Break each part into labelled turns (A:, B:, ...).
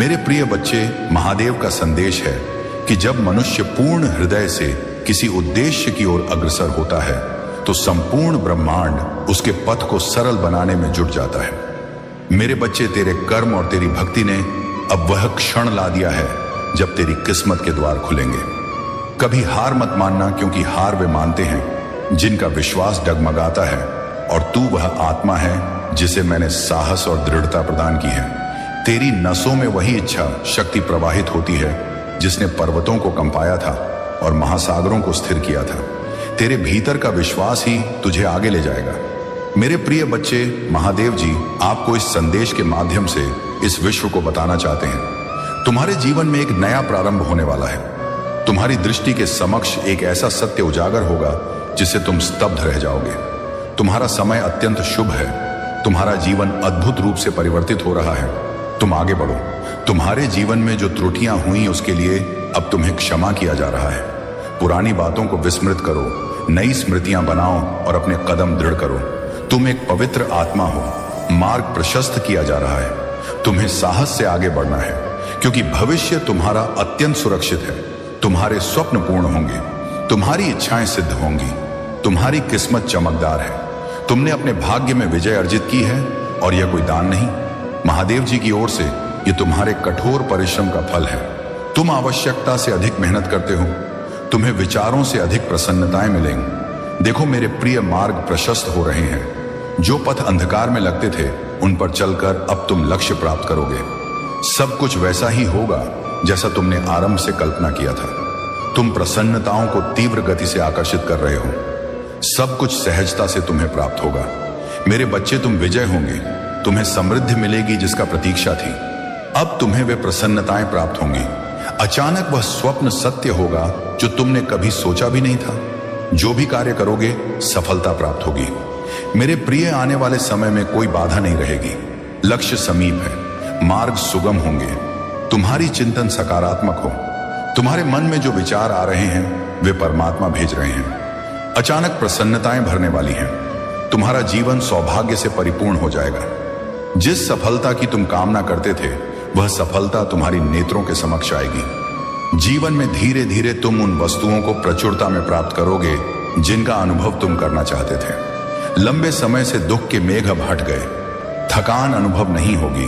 A: मेरे प्रिय बच्चे, महादेव का संदेश है कि जब मनुष्य पूर्ण हृदय से किसी उद्देश्य की ओर अग्रसर होता है तो संपूर्ण ब्रह्मांड उसके पथ को सरल बनाने में जुट जाता है। मेरे बच्चे, तेरे कर्म और तेरी भक्ति ने अब वह क्षण ला दिया है जब तेरी किस्मत के द्वार खुलेंगे। कभी हार मत मानना, क्योंकि हार वे मानते हैं जिनका विश्वास डगमगाता है, और तू वह आत्मा है जिसे मैंने साहस और दृढ़ता प्रदान की है। तेरी नसों में वही इच्छा शक्ति प्रवाहित होती है जिसने पर्वतों को कंपाया था और महासागरों को स्थिर किया था। तेरे भीतर का विश्वास ही तुझे आगे ले जाएगा। मेरे प्रिय बच्चे, महादेव जी आपको इस संदेश के माध्यम से इस विश्व को बताना चाहते हैं, तुम्हारे जीवन में एक नया प्रारंभ होने वाला है। तुम्हारी दृष्टि के समक्ष एक ऐसा सत्य उजागर होगा जिससे तुम स्तब्ध रह जाओगे। तुम्हारा समय अत्यंत शुभ है। तुम्हारा जीवन अद्भुत रूप से परिवर्तित हो रहा है। तुम आगे बढ़ो। तुम्हारे जीवन में जो त्रुटियां हुई उसके लिए अब तुम्हें क्षमा किया जा रहा है। पुरानी बातों को विस्मृत करो, नई स्मृतियां बनाओ और अपने कदम दृढ़ करो। तुम एक पवित्र आत्मा हो। मार्ग प्रशस्त किया जा रहा है। तुम्हें साहस से आगे बढ़ना है, क्योंकि भविष्य तुम्हारा अत्यंत सुरक्षित है। तुम्हारे स्वप्न पूर्ण होंगे, तुम्हारी इच्छाएं सिद्ध होंगी, तुम्हारी किस्मत चमकदार है। तुमने अपने भाग्य में विजय अर्जित की है और यह कोई दान नहीं, महादेव जी की ओर से यह तुम्हारे कठोर परिश्रम का फल है। तुम आवश्यकता से अधिक मेहनत करते हो, तुम्हें विचारों से अधिक प्रसन्नताएं मिलेंगी। देखो मेरे प्रिय, मार्ग प्रशस्त हो रहे हैं। जो पथ अंधकार में लगते थे उन पर चलकर अब तुम लक्ष्य प्राप्त करोगे। सब कुछ वैसा ही होगा जैसा तुमने आरंभ से कल्पना किया था। तुम प्रसन्नताओं को तीव्र गति से आकर्षित कर रहे हो। सब कुछ सहजता से तुम्हें प्राप्त होगा। मेरे बच्चे, तुम विजय होंगे। तुम्हें समृद्धि मिलेगी जिसका प्रतीक्षा थी। अब तुम्हें वे प्रसन्नताएं प्राप्त होंगी। अचानक वह स्वप्न सत्य होगा जो तुमने कभी सोचा भी नहीं था। जो भी कार्य करोगे सफलता प्राप्त होगी। मेरे प्रिय, आने वाले समय में कोई बाधा नहीं रहेगी। लक्ष्य समीप है, मार्ग सुगम होंगे। तुम्हारी चिंतन सकारात्मक हो। तुम्हारे मन में जो विचार आ रहे हैं वे परमात्मा भेज रहे हैं। अचानक प्रसन्नताएं भरने वाली हैं। तुम्हारा जीवन सौभाग्य से परिपूर्ण हो जाएगा। जिस सफलता की तुम कामना करते थे वह सफलता तुम्हारी नेत्रों के समक्ष आएगी। जीवन में धीरे धीरे तुम उन वस्तुओं को प्रचुरता में प्राप्त करोगे जिनका अनुभव तुम करना चाहते थे। लंबे समय से दुख के मेघ अब हट गए। थकान अनुभव नहीं होगी।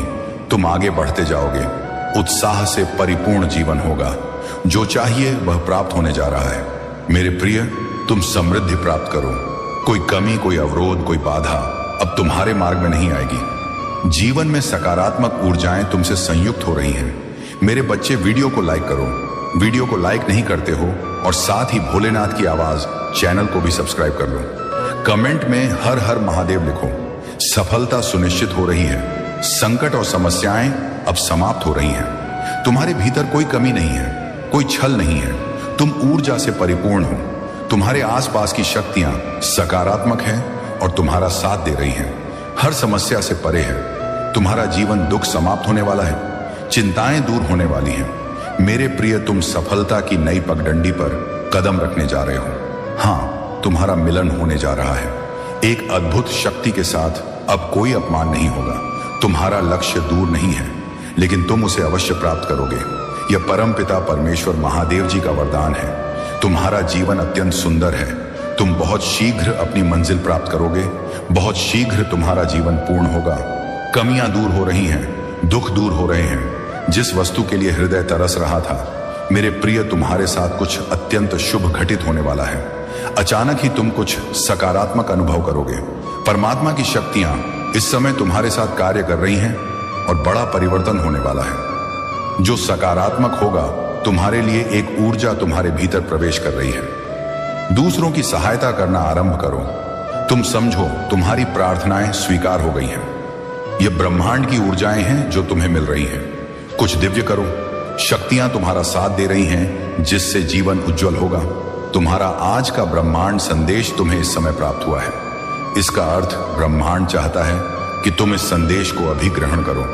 A: तुम आगे बढ़ते जाओगे। उत्साह से परिपूर्ण जीवन होगा। जो चाहिए वह प्राप्त होने जा रहा है। मेरे प्रिय, तुम समृद्धि प्राप्त करो। कोई कमी, कोई अवरोध, कोई बाधा अब तुम्हारे मार्ग में नहीं आएगी। जीवन में सकारात्मक ऊर्जाएं तुमसे संयुक्त हो रही हैं। मेरे बच्चे, वीडियो को लाइक करो। वीडियो को लाइक नहीं करते हो और साथ ही भोलेनाथ की आवाज चैनल को भी सब्सक्राइब कर लो। कमेंट में हर हर महादेव लिखो। सफलता सुनिश्चित हो रही है। संकट और समस्याएं अब समाप्त हो रही हैं। तुम्हारे भीतर कोई कमी नहीं है, कोई छल नहीं है। तुम ऊर्जा से परिपूर्ण हो। तुम्हारे आसपास की शक्तियां सकारात्मक हैं और तुम्हारा साथ दे रही हैं। हर समस्या से परे है। तुम्हारा जीवन दुख समाप्त होने वाला है। चिंताएं दूर होने वाली हैं। मेरे प्रिय, तुम सफलता की नई पगडंडी पर कदम रखने जा रहे हो। हाँ, तुम्हारा मिलन होने जा रहा है एक अद्भुत शक्ति के साथ। अब कोई अपमान नहीं होगा। तुम्हारा लक्ष्य दूर नहीं है, लेकिन तुम उसे अवश्य प्राप्त करोगे। यह परमपिता परमेश्वर महादेव जी का वरदान है। तुम्हारा जीवन अत्यंत सुंदर है। तुम बहुत शीघ्र अपनी मंजिल प्राप्त करोगे। बहुत शीघ्र तुम्हारा जीवन पूर्ण होगा। कमियां दूर हो रही हैं, दुख दूर हो रहे हैं। जिस वस्तु के लिए हृदय तरस रहा था, मेरे प्रिय, तुम्हारे साथ कुछ अत्यंत शुभ घटित होने वाला है। अचानक ही तुम कुछ सकारात्मक अनुभव करोगे। परमात्मा की शक्तियां इस समय तुम्हारे साथ कार्य कर रही हैं और बड़ा परिवर्तन होने वाला है जो सकारात्मक होगा। तुम्हारे लिए एक ऊर्जा तुम्हारे भीतर प्रवेश कर रही है। दूसरों की सहायता करना आरंभ करो। तुम समझो तुम्हारी प्रार्थनाएं स्वीकार हो गई हैं। ये ब्रह्मांड की ऊर्जाएं हैं जो तुम्हें मिल रही हैं। कुछ दिव्य करो। शक्तियां तुम्हारा साथ दे रही हैं जिससे जीवन उज्जवल होगा। तुम्हारा आज का ब्रह्मांड संदेश तुम्हें इस समय प्राप्त हुआ है। इसका अर्थ ब्रह्मांड चाहता है कि तुम इस संदेश को अभी ग्रहण करो।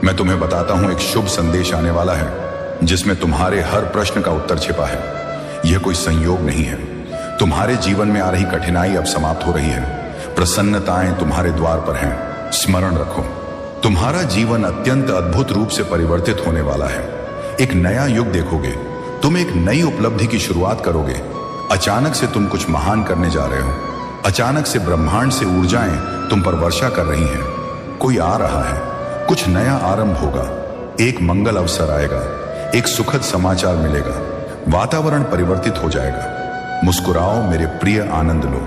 A: मैं तुम्हें बताता हूं, एक शुभ संदेश आने वाला है जिसमें तुम्हारे हर प्रश्न का उत्तर छिपा है। यह कोई संयोग नहीं है। तुम्हारे जीवन में आ रही कठिनाई अब समाप्त हो रही है। प्रसन्नताएं तुम्हारे द्वार पर हैं। स्मरण रखो, तुम्हारा जीवन अत्यंत अद्भुत रूप से परिवर्तित होने वाला है। एक नया युग देखोगे, तुम एक नई उपलब्धि की शुरुआत करोगे। अचानक से तुम कुछ महान करने जा रहे हो। अचानक से ब्रह्मांड से ऊर्जाएं तुम पर वर्षा कर रही हैं। कोई आ रहा है, कुछ नया आरंभ होगा, एक मंगल अवसर आएगा, एक सुखद समाचार मिलेगा, वातावरण परिवर्तित हो जाएगा। मुस्कुराओ मेरे प्रिय, आनंद लो।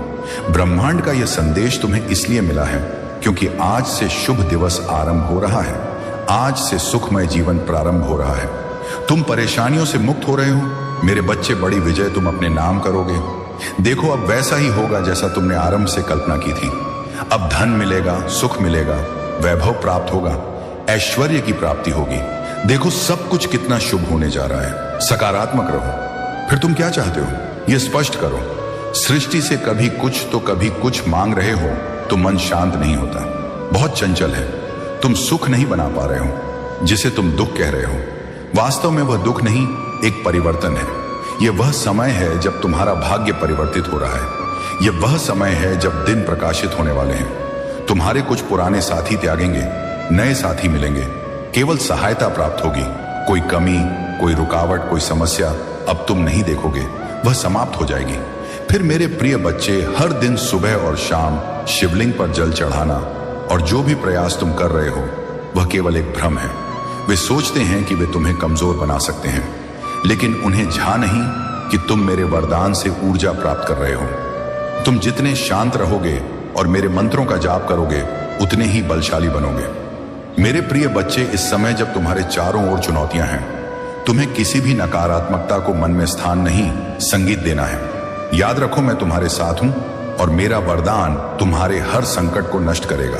A: ब्रह्मांड का यह संदेश तुम्हें इसलिए मिला है क्योंकि आज से शुभ दिवस आरंभ हो रहा है। आज से सुखमय जीवन प्रारंभ हो रहा है। तुम परेशानियों से मुक्त हो रहे हो। मेरे बच्चे, बड़ी विजय तुम अपने नाम करोगे। देखो, अब वैसा ही होगा जैसा तुमने आरंभ से कल्पना की थी। अब धन मिलेगा, सुख मिलेगा, वैभव प्राप्त होगा, ऐश्वर्य की प्राप्ति होगी। देखो, सब कुछ कितना शुभ होने जा रहा है। सकारात्मक रहो। फिर तुम क्या चाहते हो, यह स्पष्ट करो। सृष्टि से कभी कुछ तो कभी कुछ मांग रहे हो तो मन शांत नहीं होता, बहुत चंचल है। तुम सुख नहीं बना पा रहे हो जिसे तुम दुख कह रहे हो। वास्तव में वह दुख नहीं, एक परिवर्तन है। यह वह समय है जब तुम्हारा भाग्य परिवर्तित हो रहा है। यह वह समय है जब दिन प्रकाशित होने वाले हैं। तुम्हारे कुछ पुराने साथी त्यागेंगे, नए साथी मिलेंगे। केवल सहायता प्राप्त होगी। कोई कमी, कोई रुकावट, कोई समस्या अब तुम नहीं देखोगे, वह समाप्त हो जाएगी। फिर मेरे प्रिय बच्चे, हर दिन सुबह और शाम शिवलिंग पर जल चढ़ाना और जो भी प्रयास तुम कर रहे हो वह केवल एक भ्रम है। वे सोचते हैं कि वे तुम्हें कमजोर बना सकते हैं, लेकिन उन्हें झा नहीं कि तुम मेरे वरदान से ऊर्जा प्राप्त कर रहे हो। तुम जितने शांत रहोगे और मेरे मंत्रों का जाप करोगे, उतने ही बलशाली बनोगे। मेरे प्रिय बच्चे, इस समय जब तुम्हारे चारों ओर चुनौतियां हैं, तुम्हें किसी भी नकारात्मकता को मन में स्थान नहीं, संगीत देना है। याद रखो, मैं तुम्हारे साथ हूं और मेरा वरदान तुम्हारे हर संकट को नष्ट करेगा।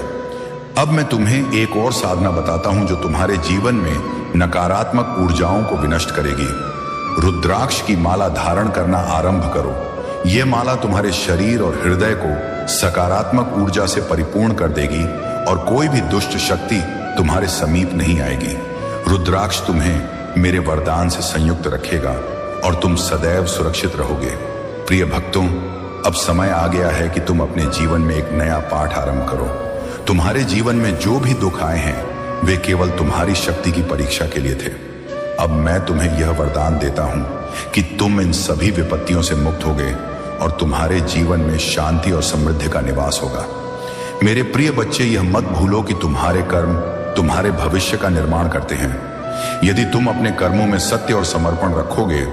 A: अब मैं तुम्हें एक और साधना बताता हूं जो तुम्हारे जीवन में नकारात्मक ऊर्जाओं को विनष्ट करेगी। रुद्राक्ष की माला धारण करना आरंभ करो। यह माला तुम्हारे शरीर और हृदय को सकारात्मक ऊर्जा से परिपूर्ण कर देगी और कोई भी दुष्ट शक्ति तुम्हारे समीप नहीं आएगी। रुद्राक्ष तुम्हें मेरे वरदान से संयुक्त रखेगा और तुम सदैव सुरक्षित रहोगे। प्रिय भक्तों, अब समय आ गया है कि तुम अपने जीवन में एक नया पाठ आरंभ करो। तुम्हारे जीवन में जो भी दुख आए हैं, वे केवल तुम्हारी शक्ति की परीक्षा के लिए थे। अब मैं तुम्हें यह वरदान देता हूं कि तुम इन सभी विपत्तियों से मुक्त होगे और तुम्हारे जीवन में शांति और समृद्धि का निवास होगा। मेरे प्रिय बच्चे, यह मत भूलो कि तुम्हारे कर्म तुम्हारे भविष्य का निर्माण करते हैं। यदि तुम अपने कर्मों में सत्य और समर्पण रखोगे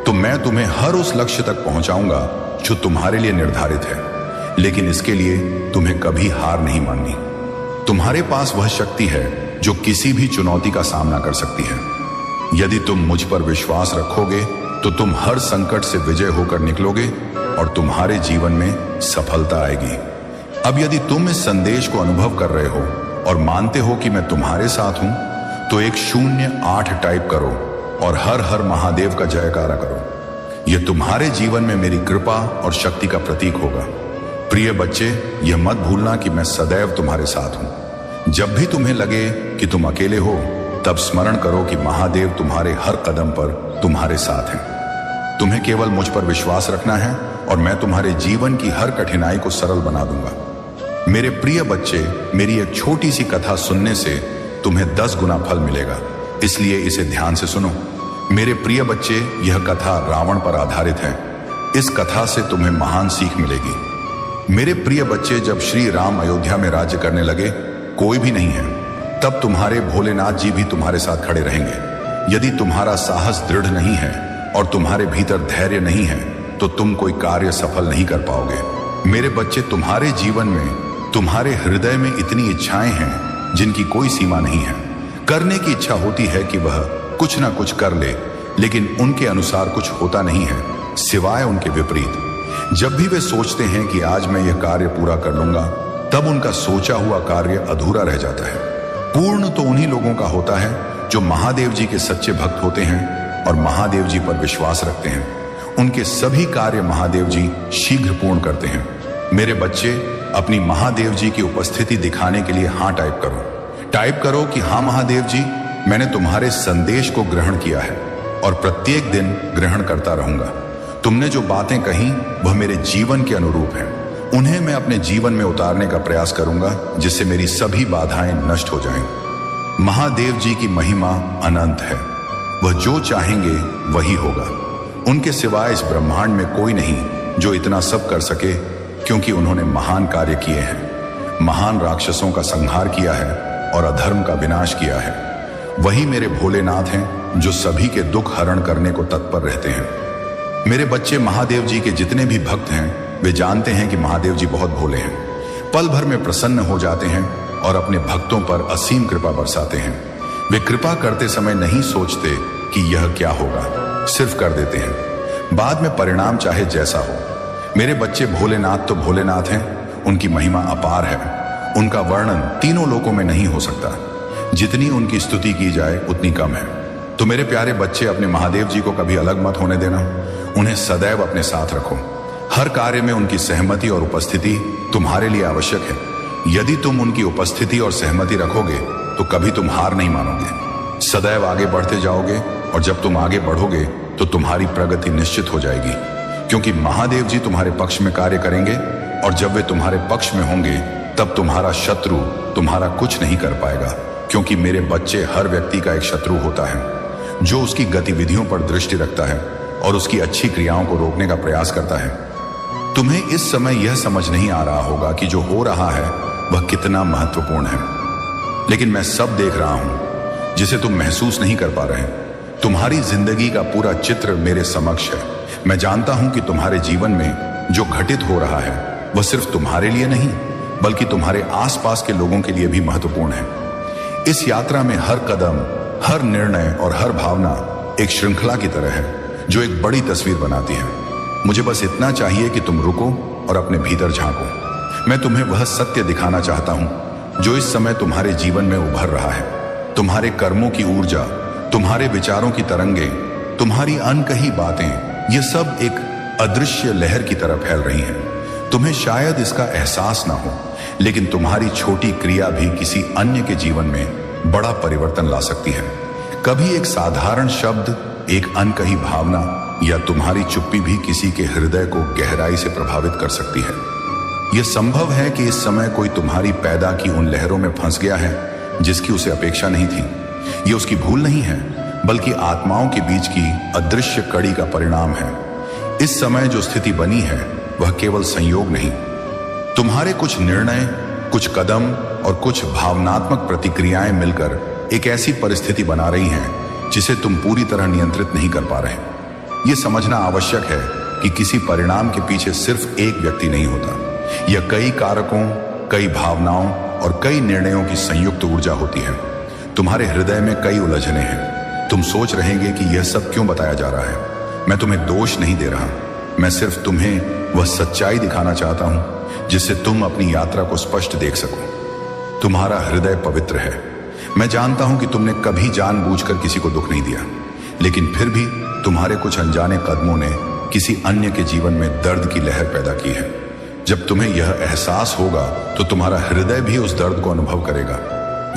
A: तो मैं तुम्हें हर उस लक्ष्य तक पहुंचाऊंगा जो तुम्हारे लिए निर्धारित है। लेकिन इसके लिए तुम्हें कभी हार नहीं माननी। तुम्हारे पास वह शक्ति है जो किसी भी चुनौती का सामना कर सकती है। यदि तुम मुझ पर विश्वास रखोगे तो तुम हर संकट से विजय होकर निकलोगे और तुम्हारे जीवन में सफलता आएगी। अब यदि तुम इस संदेश को अनुभव कर रहे हो और मानते हो कि मैं तुम्हारे साथ हूं, तो एक 08 टाइप करो और हर हर महादेव का जयकारा करो। यह तुम्हारे जीवन में मेरी कृपा और शक्ति का प्रतीक होगा। प्रिय बच्चे, यह मत भूलना कि मैं सदैव तुम्हारे साथ हूं। जब भी तुम्हें लगे कि तुम अकेले हो, तब स्मरण करो कि महादेव तुम्हारे हर कदम पर तुम्हारे साथ हैं। तुम्हें केवल मुझ पर विश्वास रखना है और मैं तुम्हारे जीवन की हर कठिनाई को सरल बना दूंगा। मेरे प्रिय बच्चे, मेरी एक छोटी सी कथा सुनने से तुम्हें 10 गुना फल मिलेगा, इसलिए इसे ध्यान से सुनो। मेरे प्रिय बच्चे, यह कथा रावण पर आधारित है। इस कथा से तुम्हें महान सीख मिलेगी। मेरे प्रिय बच्चे, जब श्री राम अयोध्या में राज्य करने लगे, कोई भी नहीं है, तब तुम्हारे भोलेनाथ जी भी तुम्हारे साथ खड़े रहेंगे। यदि तुम्हारा साहस दृढ़ नहीं है और तुम्हारे भीतर धैर्य नहीं है, तो तुम कोई कार्य सफल नहीं कर पाओगे। मेरे बच्चे, तुम्हारे जीवन में, तुम्हारे हृदय में इतनी इच्छाएं हैं जिनकी कोई सीमा नहीं है। करने की इच्छा होती है कि वह कुछ ना कुछ कर ले, लेकिन उनके अनुसार कुछ होता नहीं है, सिवाय उनके विपरीत। जब भी वे सोचते हैं कि आज मैं यह कार्य पूरा कर लूंगा, तब उनका सोचा हुआ कार्य अधूरा रह जाता है। पूर्ण तो उन्हीं लोगों का होता है जो महादेव जी के सच्चे भक्त होते हैं और महादेव जी पर विश्वास रखते हैं। उनके सभी कार्य महादेव जी शीघ्र पूर्ण करते हैं। मेरे बच्चे, अपनी महादेव जी की उपस्थिति दिखाने के लिए हाँ टाइप करो। टाइप करो कि हाँ महादेव जी, मैंने तुम्हारे संदेश को ग्रहण किया है और प्रत्येक दिन ग्रहण करता रहूंगा। तुमने जो बातें कही वह मेरे जीवन के अनुरूप हैं उन्हें मैं अपने जीवन में उतारने का प्रयास करूंगा, जिससे मेरी सभी बाधाएं नष्ट हो जाएं। महादेव जी की महिमा अनंत है। वह जो चाहेंगे वही होगा। उनके सिवाय इस ब्रह्मांड में कोई नहीं जो इतना सब कर सके, क्योंकि उन्होंने महान कार्य किए हैं। महान राक्षसों का संहार किया है और अधर्म का विनाश किया है। वही मेरे भोलेनाथ हैं जो सभी के दुख हरण करने को तत्पर रहते हैं। मेरे बच्चे महादेव जी के जितने भी भक्त हैं, वे जानते हैं कि महादेव जी बहुत भोले हैं। पल भर में प्रसन्न हो जाते हैं और अपने भक्तों पर असीम कृपा बरसाते हैं। वे कृपा करते समय नहीं सोचते कि यह क्या होगा, सिर्फ कर देते हैं। बाद में परिणाम चाहे जैसा हो। मेरे बच्चे भोलेनाथ तो भोलेनाथ हैं, उनकी महिमा अपार है। उनका वर्णन तीनों लोकों में नहीं हो सकता। जितनी उनकी स्तुति की जाए उतनी कम है। तो मेरे प्यारे बच्चे, अपने महादेव जी को कभी अलग मत होने देना। उन्हें सदैव अपने साथ रखो। हर कार्य में उनकी सहमति और उपस्थिति तुम्हारे लिए आवश्यक है। यदि तुम उनकी उपस्थिति और सहमति रखोगे तो कभी तुम हार नहीं मानोगे। सदैव आगे बढ़ते जाओगे, और जब तुम आगे बढ़ोगे तो तुम्हारी प्रगति निश्चित हो जाएगी, क्योंकि महादेव जी तुम्हारे पक्ष में कार्य करेंगे। और जब वे तुम्हारे पक्ष में होंगे तब तुम्हारा शत्रु तुम्हारा कुछ नहीं कर पाएगा, क्योंकि मेरे बच्चे, हर व्यक्ति का एक शत्रु होता है जो उसकी गतिविधियों पर दृष्टि रखता है और उसकी अच्छी क्रियाओं को रोकने का प्रयास करता है। तुम्हें इस समय यह समझ नहीं आ रहा होगा कि जो हो रहा है वह कितना महत्वपूर्ण है, लेकिन मैं सब देख रहा हूं जिसे तुम महसूस नहीं कर पा रहे। तुम्हारी जिंदगी का पूरा चित्र मेरे समक्ष है। मैं जानता हूं कि तुम्हारे जीवन में जो घटित हो रहा है वह सिर्फ तुम्हारे लिए नहीं, बल्कि तुम्हारे आसपास के लोगों के लिए भी महत्वपूर्ण है। इस यात्रा में हर कदम, हर निर्णय और हर भावना एक श्रृंखला की तरह है जो एक बड़ी तस्वीर बनाती है। मुझे बस इतना चाहिए कि तुम रुको और अपने भीतर झांको। मैं तुम्हें वह सत्य दिखाना चाहता हूं जो इस समय तुम्हारे जीवन में उभर रहा है। तुम्हारे कर्मों की ऊर्जा, तुम्हारे विचारों की तरंगे, तुम्हारी अनकही बातें, ये सब एक अदृश्य लहर की तरह फैल रही हैं। तुम्हें शायद इसका एहसास ना हो, लेकिन तुम्हारी छोटी क्रिया भी किसी अन्य के जीवन में बड़ा परिवर्तन ला सकती है। कभी एक साधारण शब्द, एक अनकही भावना या तुम्हारी चुप्पी भी किसी के हृदय को गहराई से प्रभावित कर सकती है। यह संभव है कि इस समय कोई तुम्हारी पैदा की उन लहरों में फंस गया है जिसकी उसे अपेक्षा नहीं थी। यह उसकी भूल नहीं है, बल्कि आत्माओं के बीच की अदृश्य कड़ी का परिणाम है। इस समय जो स्थिति बनी है वह केवल संयोग नहीं, तुम्हारे कुछ निर्णय, कुछ कदम और कुछ भावनात्मक प्रतिक्रियाएं मिलकर एक ऐसी परिस्थिति बना रही हैं जिसे तुम पूरी तरह नियंत्रित नहीं कर पा रहे। यह समझना आवश्यक है कि किसी परिणाम के पीछे सिर्फ एक व्यक्ति नहीं होता। यह कई कारकों, कई भावनाओं और कई निर्णयों की संयुक्त ऊर्जा होती है। तुम्हारे हृदय में कई उलझने हैं। तुम सोच रहेंगे कि यह सब क्यों बताया जा रहा है। मैं तुम्हें दोष नहीं दे रहा, मैं सिर्फ तुम्हें वह सच्चाई दिखाना चाहता हूं जिससे तुम अपनी यात्रा को स्पष्ट देख सको। तुम्हारा हृदय पवित्र है। मैं जानता हूं कि तुमने कभी जानबूझकर किसी को दुख नहीं दिया, लेकिन फिर भी तुम्हारे कुछ अनजाने कदमों ने किसी अन्य के जीवन में दर्द की लहर पैदा की है। जब तुम्हें यह एहसास होगा तो तुम्हारा हृदय भी उस दर्द को अनुभव करेगा।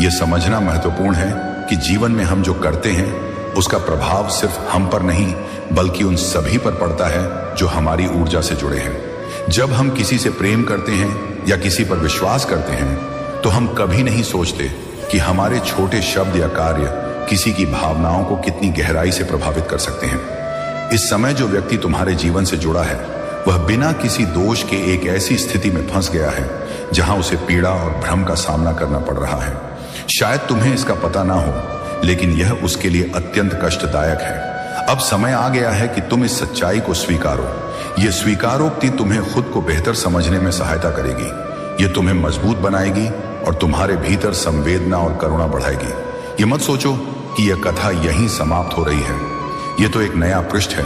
A: यह समझना महत्वपूर्ण है कि जीवन में हम जो करते हैं उसका प्रभाव सिर्फ हम पर नहीं, बल्कि उन सभी पर पड़ता है जो हमारी ऊर्जा से जुड़े हैं। जब हम किसी से प्रेम करते हैं या किसी पर विश्वास करते हैं तो हम कभी नहीं सोचते कि हमारे छोटे शब्द या कार्य किसी की भावनाओं को कितनी गहराई से प्रभावित कर सकते हैं। इस समय जो व्यक्ति तुम्हारे जीवन से जुड़ा है वह बिना किसी दोष के एक ऐसी स्थिति में फंस गया है जहां उसे पीड़ा और भ्रम का सामना करना पड़ रहा है। शायद तुम्हें इसका पता ना हो, लेकिन यह उसके लिए अत्यंत कष्टदायक है। अब समय आ गया है कि तुम इस सच्चाई को स्वीकारो। यह स्वीकारोक्ति तुम्हें खुद को बेहतर समझने में सहायता करेगी। यह तुम्हें मजबूत बनाएगी और तुम्हारे भीतर संवेदना और करुणा बढ़ाएगी। ये मत सोचो कि यह कथा यहीं समाप्त हो रही है। यह तो एक नया पृष्ठ है।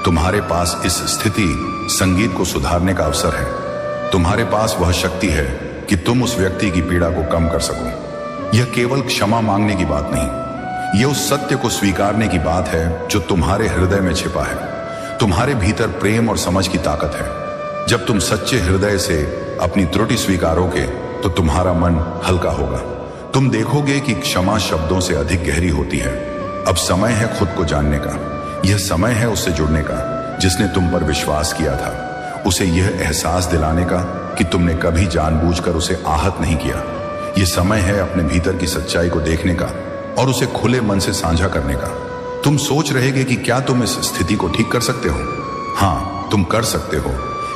A: तुम्हारे पास इस स्थिति, संगीत को सुधारने का अवसर है। तुम्हारे पास वह शक्ति है कि तुम उस व्यक्ति की पीड़ा को कम कर सको। यह केवल क्षमा मांगने की बात नहीं, यह उस सत्य को स्वीकारने की बात है जो तुम्हारे हृदय में छिपा है। तुम्हारे भीतर प्रेम और समझ की ताकत है। जब तुम सच्चे हृदय से अपनी त्रुटि स्वीकारोगे तो तुम्हारा मन हल्का होगा। तुम देखोगे कि क्षमा शब्दों से अधिक गहरी होती है। अब समय है खुद को जानने का। यह समय है उससे जुड़ने का जिसने तुम पर विश्वास किया था। उसे यह एहसास दिलाने का कि तुमने कभी जानबूझकर उसे आहत नहीं किया। यह समय है अपने भीतर की सच्चाई को देखने का और उसे खुले मन से साझा करने का। तुम सोच रहेगे कि क्या तुम इस स्थिति को ठीक कर सकते हो? हाँ, तुम कर सकते हो,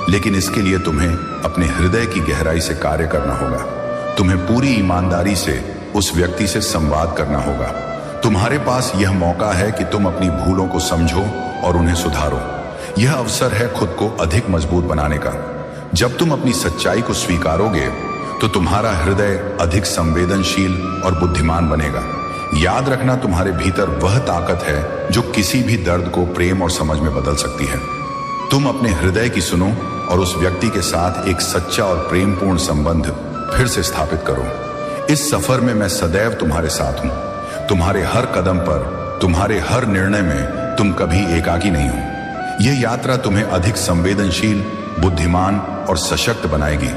A: लेकिन इसके लिए तुम्हें अपने हृदय की गहराई से कार्य करना होगा। तुम्हें पूरी ईमानदारी से उस व्यक्ति से संवाद करना होगा। तुम्हारे पास यह मौका है कि तुम अपनी भूलों को समझो और उन्हें सुधारो। यह अवसर है खुद को अधिक मजबूत बनाने का। जब तुम अपनी सच्चाई को स्वीकारोगे तो तुम्हारा हृदय अधिक संवेदनशील और बुद्धिमान बनेगा। याद रखना, तुम्हारे भीतर वह ताकत है जो किसी भी दर्द को प्रेम और समझ में बदल सकती है। तुम अपने हृदय की सुनो और उस व्यक्ति के साथ एक सच्चा और प्रेमपूर्ण संबंध फिर से स्थापित करो। इस सफर में मैं सदैव तुम्हारे साथ हूं। तुम्हारे हर कदम पर, तुम्हारे हर निर्णय में तुम कभी एकाकी नहीं हो। यह यात्रा तुम्हें अधिक संवेदनशील, बुद्धिमान और सशक्त बनाएगी।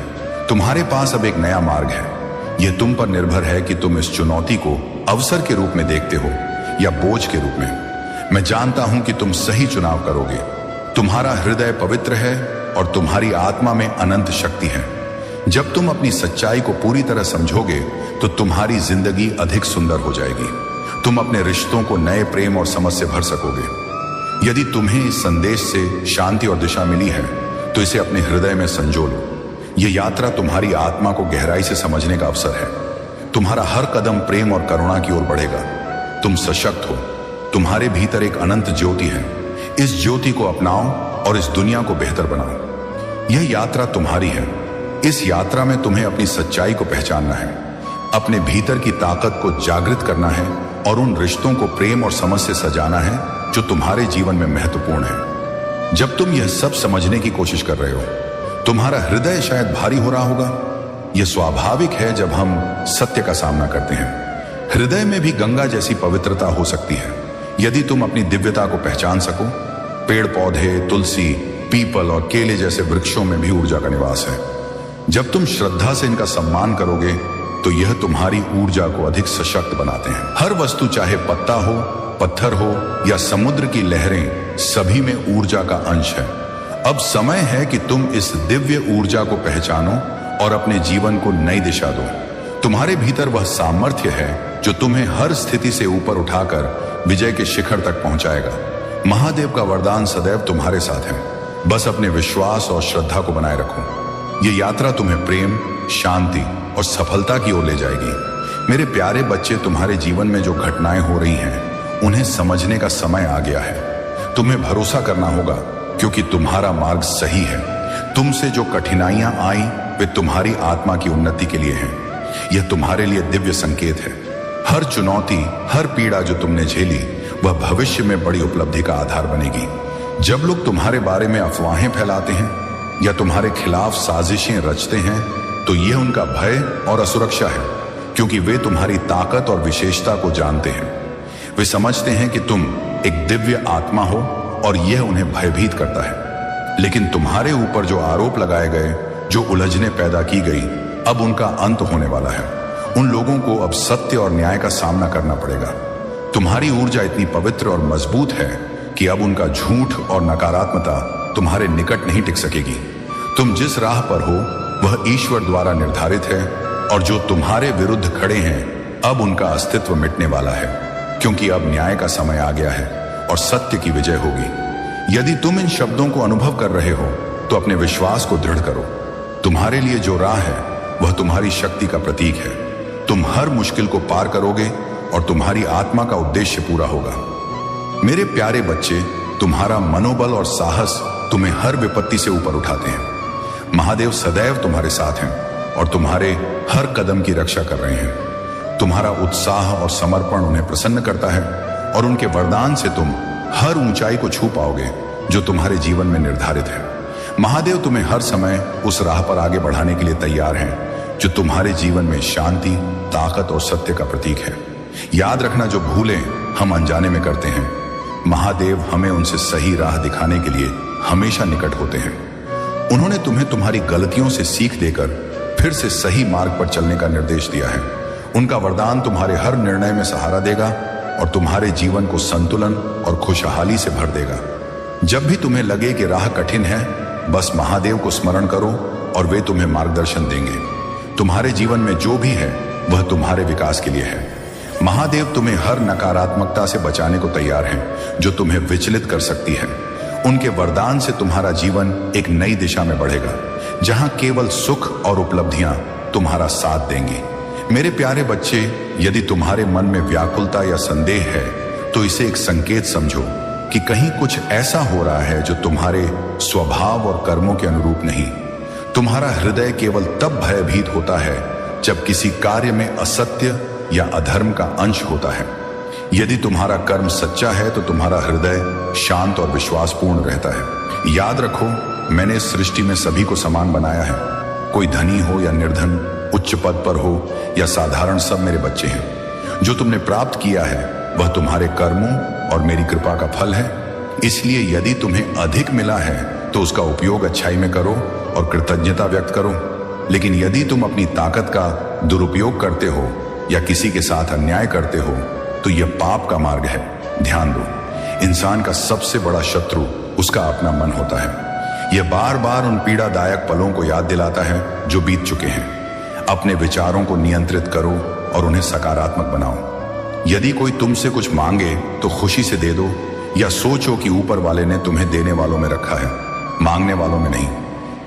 A: तुम्हारे पास अब एक नया मार्ग है। यह तुम पर निर्भर है कि तुम इस चुनौती को अवसर के रूप में देखते हो या बोझ के रूप में। मैं जानता हूं कि तुम सही चुनाव करोगे। तुम्हारा हृदय पवित्र है और तुम्हारी आत्मा में अनंत शक्ति है। जब तुम अपनी सच्चाई को पूरी तरह समझोगे तो तुम्हारी जिंदगी अधिक सुंदर हो जाएगी। तुम अपने रिश्तों को नए प्रेम और समझ से भर सकोगे। यदि तुम्हें इस संदेश से शांति और दिशा मिली है तो इसे अपने हृदय में संजो लो। यह यात्रा तुम्हारी आत्मा को गहराई से समझने का अवसर है। तुम्हारा हर कदम प्रेम और करुणा की ओर बढ़ेगा। तुम सशक्त हो। तुम्हारे भीतर एक अनंत ज्योति है। इस ज्योति को अपनाओ और इस दुनिया को बेहतर बनाओ। यह यात्रा तुम्हारी है। इस यात्रा में तुम्हें अपनी सच्चाई को पहचानना है, अपने भीतर की ताकत को जागृत करना है और उन रिश्तों को प्रेम और समझ से सजाना है जो तुम्हारे जीवन में महत्वपूर्ण है। जब तुम यह सब समझने की कोशिश कर रहे हो, तुम्हारा हृदय शायद भारी हो रहा होगा। यह स्वाभाविक है जब हम सत्य का सामना करते हैं। हृदय में भी गंगा जैसी पवित्रता हो सकती है यदि तुम अपनी दिव्यता को पहचान सको। पेड़ पौधे, तुलसी, पीपल और केले जैसे वृक्षों में भी ऊर्जा का निवास है। जब तुम श्रद्धा से इनका सम्मान करोगे तो यह तुम्हारी ऊर्जा को अधिक सशक्त बनाते हैं। हर वस्तु, चाहे पत्ता हो, पत्थर हो या समुद्र की लहरें, सभी में ऊर्जा का अंश है। अब समय है कि तुम इस दिव्य ऊर्जा को पहचानो और अपने जीवन को नई दिशा दो। तुम्हारे भीतर वह सामर्थ्य है जो तुम्हें हर स्थिति से ऊपर उठाकर विजय के शिखर तक पहुंचाएगा। महादेव का वरदान सदैव तुम्हारे साथ है। बस अपने विश्वास और श्रद्धा को बनाए रखो। ये यात्रा तुम्हें प्रेम, शांति और सफलता की ओर ले जाएगी। मेरे प्यारे बच्चे, तुम्हारे जीवन में जो घटनाएं हो रही हैं, उन्हें समझने का समय आ गया है। तुम्हें भरोसा करना होगा क्योंकि तुम्हारा मार्ग सही है। तुमसे जो कठिनाइयां आई वे तुम्हारी आत्मा की उन्नति के लिए हैं। यह तुम्हारे लिए दिव्य संकेत है। हर चुनौती, हर पीड़ा जो तुमने झेली, वह भविष्य में बड़ी उपलब्धि का आधार बनेगी। जब लोग तुम्हारे बारे में अफवाहें फैलाते हैं या तुम्हारे खिलाफ साजिशें रचते हैं तो यह उनका भय और असुरक्षा है, क्योंकि वे तुम्हारी ताकत और विशेषता को जानते हैं। वे समझते हैं कि तुम एक दिव्य आत्मा हो और यह उन्हें भयभीत करता है। लेकिन तुम्हारे ऊपर जो आरोप लगाए गए, जो उलझने पैदा की गई, अब उनका अंत होने वाला है। उन लोगों को अब सत्य और न्याय का सामना करना पड़ेगा। तुम्हारी ऊर्जा इतनी पवित्र और मजबूत है कि अब उनका झूठ और नकारात्मकता तुम्हारे निकट नहीं टिक सकेगी। तुम जिस राह पर हो वह ईश्वर द्वारा निर्धारित है और जो तुम्हारे विरुद्ध खड़े हैं, अब उनका अस्तित्व मिटने वाला है, क्योंकि अब न्याय का समय आ गया है और सत्य की विजय होगी। यदि तुम इन शब्दों को अनुभव कर रहे हो तो अपने विश्वास को दृढ़ करो। तुम्हारे लिए जो राह है वह तुम्हारी शक्ति का प्रतीक है। तुम हर मुश्किल को पार करोगे और तुम्हारी आत्मा का उद्देश्य पूरा होगा। मेरे प्यारे बच्चे, तुम्हारा मनोबल और साहस तुम्हें हर विपत्ति से ऊपर उठाते हैं। महादेव सदैव तुम्हारे साथ हैं और तुम्हारे हर कदम की रक्षा कर रहे हैं। तुम्हारा उत्साह और समर्पण उन्हें प्रसन्न करता है और उनके वरदान से तुम हर ऊंचाई को छू पाओगे जो तुम्हारे जीवन में निर्धारित है। महादेव तुम्हें हर समय उस राह पर आगे बढ़ाने के लिए तैयार हैं जो तुम्हारे जीवन में शांति, ताकत और सत्य का प्रतीक है। याद रखना, जो भूलें हम अनजाने में करते हैं, महादेव हमें उनसे सही राह दिखाने के लिए हमेशा निकट होते हैं। उन्होंने तुम्हें तुम्हारी गलतियों से सीख देकर फिर से सही मार्ग पर चलने का निर्देश दिया है। उनका वरदान तुम्हारे हर निर्णय में सहारा देगा और तुम्हारे जीवन को संतुलन और खुशहाली से भर देगा। जब भी तुम्हें लगे कि राह कठिन है, बस महादेव को स्मरण करो और वे तुम्हें मार्गदर्शन देंगे। तुम्हारे जीवन में जो भी है वह तुम्हारे विकास के लिए है। महादेव तुम्हें हर नकारात्मकता से बचाने को तैयार हैं जो तुम्हें विचलित कर सकती है। उनके वरदान से तुम्हारा जीवन एक नई दिशा में बढ़ेगा, जहां केवल सुख और उपलब्धियां तुम्हारा साथ देंगी। मेरे प्यारे बच्चे, यदि तुम्हारे मन में व्याकुलता या संदेह है तो इसे एक संकेत समझो कि कहीं कुछ ऐसा हो रहा है जो तुम्हारे स्वभाव और कर्मों के अनुरूप नहीं। तुम्हारा हृदय केवल तब भयभीत होता है जब किसी कार्य में असत्य या अधर्म का अंश होता है। यदि तुम्हारा कर्म सच्चा है तो तुम्हारा हृदय शांत और विश्वासपूर्ण रहता है। याद रखो, मैंने इस सृष्टि में सभी को समान बनाया है। कोई धनी हो या निर्धन, उच्च पद पर हो या साधारण, सब मेरे बच्चे हैं। जो तुमने प्राप्त किया है वह तुम्हारे कर्मों और मेरी कृपा का फल है। इसलिए यदि तुम्हें अधिक मिला है तो उसका उपयोग अच्छाई में करो और कृतज्ञता व्यक्त करो। लेकिन यदि तुम अपनी ताकत का दुरुपयोग करते हो या किसी के साथ अन्याय करते हो तो यह पाप का मार्ग है। ध्यान दो, इंसान का सबसे बड़ा शत्रु उसका अपना मन होता है। यह बार बार उन पीड़ादायक पलों को याद दिलाता है जो बीत चुके हैं। अपने विचारों को नियंत्रित करो और उन्हें सकारात्मक बनाओ। यदि कोई तुमसे कुछ मांगे तो खुशी से दे दो, या सोचो कि ऊपर वाले ने तुम्हें देने वालों में रखा है, मांगने वालों में नहीं।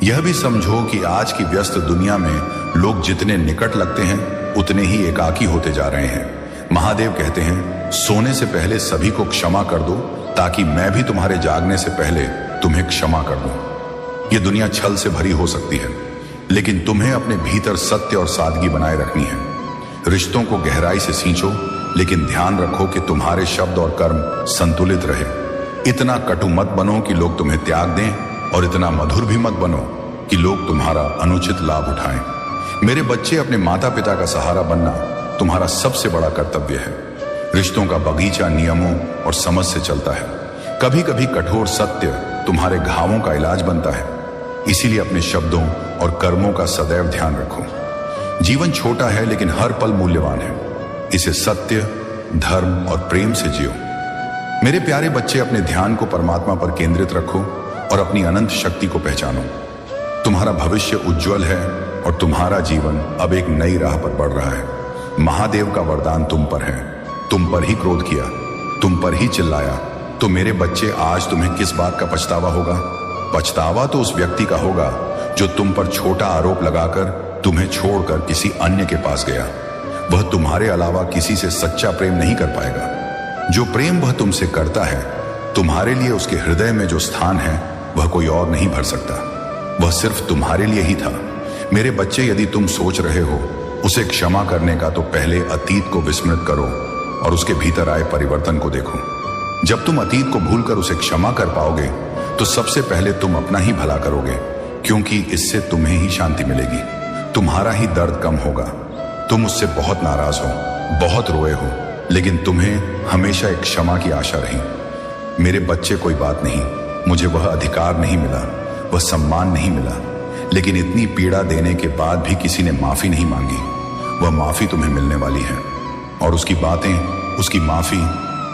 A: यह भी समझो कि आज की व्यस्त दुनिया में लोग जितने निकट लगते हैं उतने ही एकाकी होते जा रहे हैं। महादेव कहते हैं, सोने से पहले सभी को क्षमा कर दो ताकि मैं भी तुम्हारे जागने से पहले तुम्हें क्षमा कर दूं। यह दुनिया छल से भरी हो सकती है, लेकिन तुम्हें अपने भीतर सत्य और सादगी बनाए रखनी है। रिश्तों को गहराई से सींचो, लेकिन ध्यान रखो कि तुम्हारे शब्द और कर्म संतुलित रहे। इतना कटु मत बनो कि लोग तुम्हें त्याग दें, और इतना मधुर भी मत बनो कि लोग तुम्हारा अनुचित लाभ उठाएं। मेरे बच्चे, अपने माता पिता का सहारा बनना तुम्हारा सबसे बड़ा कर्तव्य है। रिश्तों का बगीचा नियमों और समझ से चलता है। कभी कभी कठोर सत्य तुम्हारे घावों का इलाज बनता है। इसीलिए अपने शब्दों और कर्मों का सदैव ध्यान रखो। जीवन छोटा है लेकिन हर पल मूल्यवान है। इसे सत्य, धर्म और प्रेम से जियो। मेरे प्यारे बच्चे, अपने ध्यान को परमात्मा पर केंद्रित रखो और अपनी अनंत शक्ति को पहचानो। तुम्हारा भविष्य उज्जवल है और तुम्हारा जीवन अब एक नई राह पर बढ़ रहा है। महादेव का वरदान तुम पर है। तुम पर ही क्रोध किया, तुम पर ही चिल्लाया, तो मेरे बच्चे, आज तुम्हें किस बात का पछतावा होगा? पछतावा तो उस व्यक्ति का होगा जो तुम पर छोटा आरोप लगाकर तुम्हें छोड़कर किसी अन्य के पास गया। वह तुम्हारे अलावा किसी से सच्चा प्रेम नहीं कर पाएगा। जो प्रेम वह तुमसे करता है, तुम्हारे लिए उसके हृदय में जो स्थान है वह कोई और नहीं भर सकता। वह सिर्फ तुम्हारे लिए ही था। मेरे बच्चे, यदि तुम सोच रहे हो उसे क्षमा करने का, तो पहले अतीत को विस्मृत करो और उसके भीतर आए परिवर्तन को देखो। जब तुम अतीत को भूलकर उसे क्षमा कर पाओगे तो सबसे पहले तुम अपना ही भला करोगे, क्योंकि इससे तुम्हें ही शांति मिलेगी। तुम्हारा ही दर्द कम होगा। तुम उससे बहुत नाराज हो, बहुत रोए हो, लेकिन तुम्हें हमेशा एक क्षमा की आशा रही। मेरे बच्चे, कोई बात नहीं, मुझे वह अधिकार नहीं मिला, वह सम्मान नहीं मिला, लेकिन इतनी पीड़ा देने के बाद भी किसी ने माफी नहीं मांगी। वह माफी तुम्हें मिलने वाली है, और उसकी बातें, उसकी माफी,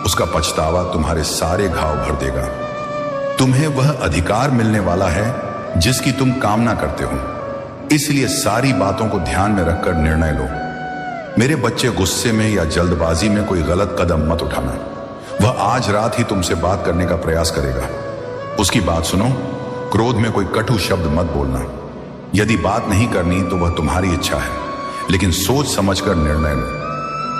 A: उसका पछतावा तुम्हारे सारे घाव भर देगा। तुम्हें वह अधिकार मिलने वाला है जिसकी तुम कामना करते हो। इसलिए सारी बातों को ध्यान में रखकर निर्णय लो। मेरे बच्चे, गुस्से में या जल्दबाजी में कोई गलत कदम मत उठाना। वह आज रात ही तुमसे बात करने का प्रयास करेगा। उसकी बात सुनो। क्रोध में कोई कटु शब्द मत बोलना। यदि बात नहीं करनी तो वह तुम्हारी इच्छा है, लेकिन सोच समझकर निर्णय लो।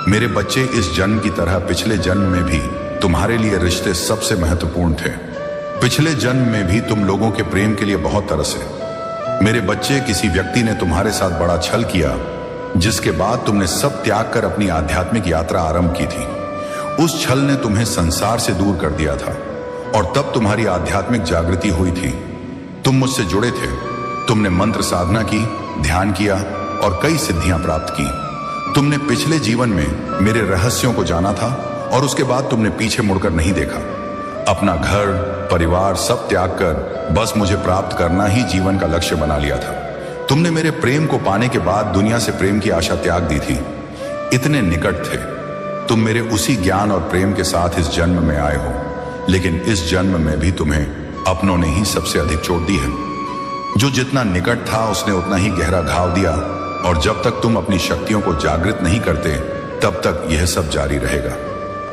A: मेरे बच्चे, इस जन्म की तरह पिछले जन्म में भी तुम्हारे लिए रिश्ते सबसे महत्वपूर्ण थे। पिछले जन्म में भी तुम लोगों के प्रेम के लिए बहुत तरसे। मेरे बच्चे, किसी व्यक्ति ने तुम्हारे साथ बड़ा छल किया, जिसके बाद तुमने सब त्याग कर अपनी आध्यात्मिक यात्रा आरंभ की थी। उस छल ने तुम्हें संसार से दूर कर दिया था, और तब तुम्हारी आध्यात्मिक जागृति हुई थी। तुम मुझसे जुड़े थे। तुमने मंत्र साधना की, ध्यान किया और कई सिद्धियां प्राप्त की। तुमने पिछले जीवन में मेरे रहस्यों को जाना था, और उसके बाद तुमने पीछे मुड़कर नहीं देखा। अपना घर, परिवार सब त्याग कर बस मुझे प्राप्त करना ही जीवन का लक्ष्य बना लिया था। तुमने मेरे प्रेम को पाने के बाद दुनिया से प्रेम की आशा त्याग दी थी। इतने निकट थे। तुम मेरे उसी ज्ञान और प्रेम के साथ इस जन्म में आए हो, लेकिन इस जन्म में भी तुम्हें अपनों ने ही सबसे अधिक चोट दी है। जो जितना निकट था उसने उतना ही गहरा घाव दिया, और जब तक तुम अपनी शक्तियों को जागृत नहीं करते तब तक यह सब जारी रहेगा।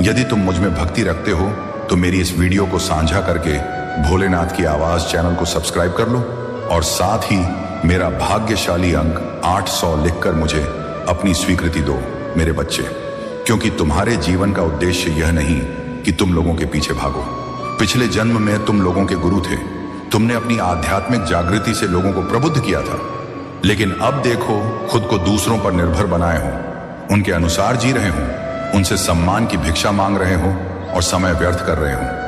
A: यदि तुम मुझ में भक्ति रखते हो तो मेरी इस वीडियो को साझा करके भोलेनाथ की आवाज चैनल को सब्सक्राइब कर लो, और साथ ही मेरा भाग्यशाली अंक 800 लिखकर मुझे अपनी स्वीकृति दो मेरे बच्चे, क्योंकि तुम्हारे जीवन का उद्देश्य यह नहीं कि तुम लोगों के पीछे भागो। पिछले जन्म में तुम लोगों के गुरु थे, तुमने अपनी आध्यात्मिक जागृति से लोगों को प्रबुद्ध किया था, लेकिन अब देखो खुद को दूसरों पर निर्भर बनाए हो, उनके अनुसार जी रहे हो, उनसे सम्मान की भिक्षा मांग रहे हो और समय व्यर्थ कर रहे हो।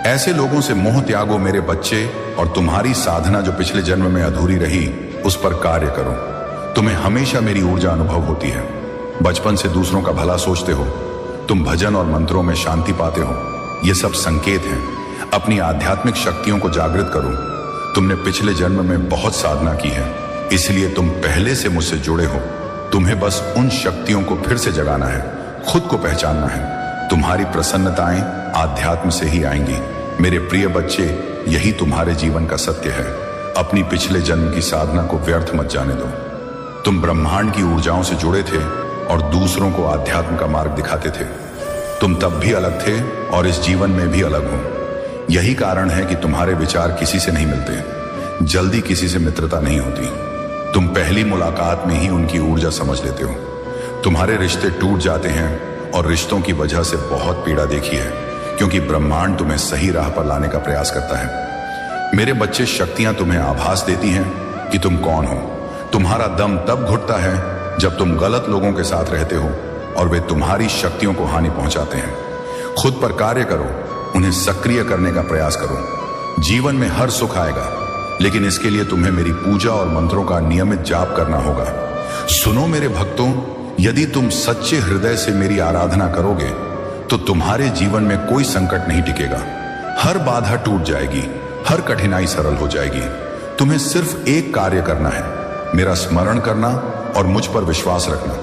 A: ऐसे लोगों से मोह त्यागो मेरे बच्चे, और तुम्हारी साधना जो पिछले जन्म में अधूरी रही उस पर कार्य करो। तुम्हें हमेशा मेरी ऊर्जा अनुभव होती है, बचपन से दूसरों का भला सोचते हो, तुम भजन और मंत्रों में शांति पाते हो। ये सब संकेत हैं। अपनी आध्यात्मिक शक्तियों को जागृत करो। तुमने पिछले जन्म में बहुत साधना की है, इसलिए तुम पहले से मुझसे जुड़े हो। तुम्हें बस उन शक्तियों को फिर से जगाना है, खुद को पहचानना है। तुम्हारी प्रसन्नताएं आध्यात्म से ही आएंगी मेरे प्रिय बच्चे, यही तुम्हारे जीवन का सत्य है। अपनी पिछले जन्म की साधना को व्यर्थ मत जाने दो। तुम ब्रह्मांड की ऊर्जाओं से जुड़े थे और दूसरों को आध्यात्म का मार्ग दिखाते थे। तुम तब भी अलग थे और इस जीवन में भी अलग हो। यही कारण है कि तुम्हारे विचार किसी से नहीं मिलते, जल्दी किसी से मित्रता नहीं होती। तुम पहली मुलाकात में ही उनकी ऊर्जा समझ लेते हो। तुम्हारे रिश्ते टूट जाते हैं और रिश्तों की वजह से बहुत पीड़ा देखी है, क्योंकि ब्रह्मांड तुम्हें सही राह पर लाने का प्रयास करता है। मेरे बच्चे, शक्तियां तुम्हें आभास देती हैं कि तुम कौन हो। तुम्हारा दम तब घुटता है जब तुम गलत लोगों के साथ रहते हो और वे तुम्हारी शक्तियों को हानि पहुंचाते हैं। खुद पर कार्य करो, उन्हें सक्रिय करने का प्रयास करो। जीवन में हर सुख आएगा, लेकिन इसके लिए तुम्हें मेरी पूजा और मंत्रों का नियमित जाप करना होगा। सुनो मेरे भक्तों, यदि तुम सच्चे हृदय से मेरी आराधना करोगे तो तुम्हारे जीवन में कोई संकट नहीं टिकेगा। हर बाधा टूट जाएगी, हर कठिनाई सरल हो जाएगी। तुम्हें सिर्फ एक कार्य करना है, मेरा स्मरण करना और मुझ पर विश्वास रखना।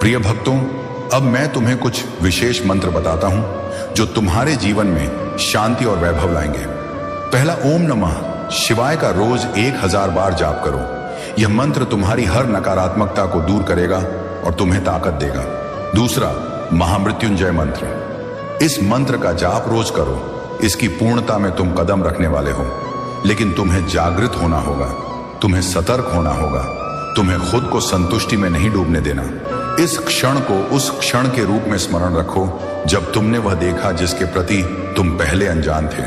A: प्रिय भक्तों, अब मैं तुम्हें कुछ विशेष मंत्र बताता हूं जो तुम्हारे जीवन में शांति और वैभव लाएंगे। पहला, ओम नमः शिवाय का रोज 1000 बार जाप करो। यह मंत्र तुम्हारी हर नकारात्मकता को दूर करेगा और तुम्हें ताकत देगा। दूसरा, महामृत्युंजय मंत्र। इस मंत्र का जाप रोज करो। इसकी पूर्णता में तुम कदम रखने वाले हो, लेकिन तुम्हें जागृत होना होगा, तुम्हें सतर्क होना होगा। तुम्हें खुद को संतुष्टि में नहीं डूबने देना। इस क्षण को उस क्षण के रूप में स्मरण रखो जब तुमने वह देखा जिसके प्रति तुम पहले अनजान थे।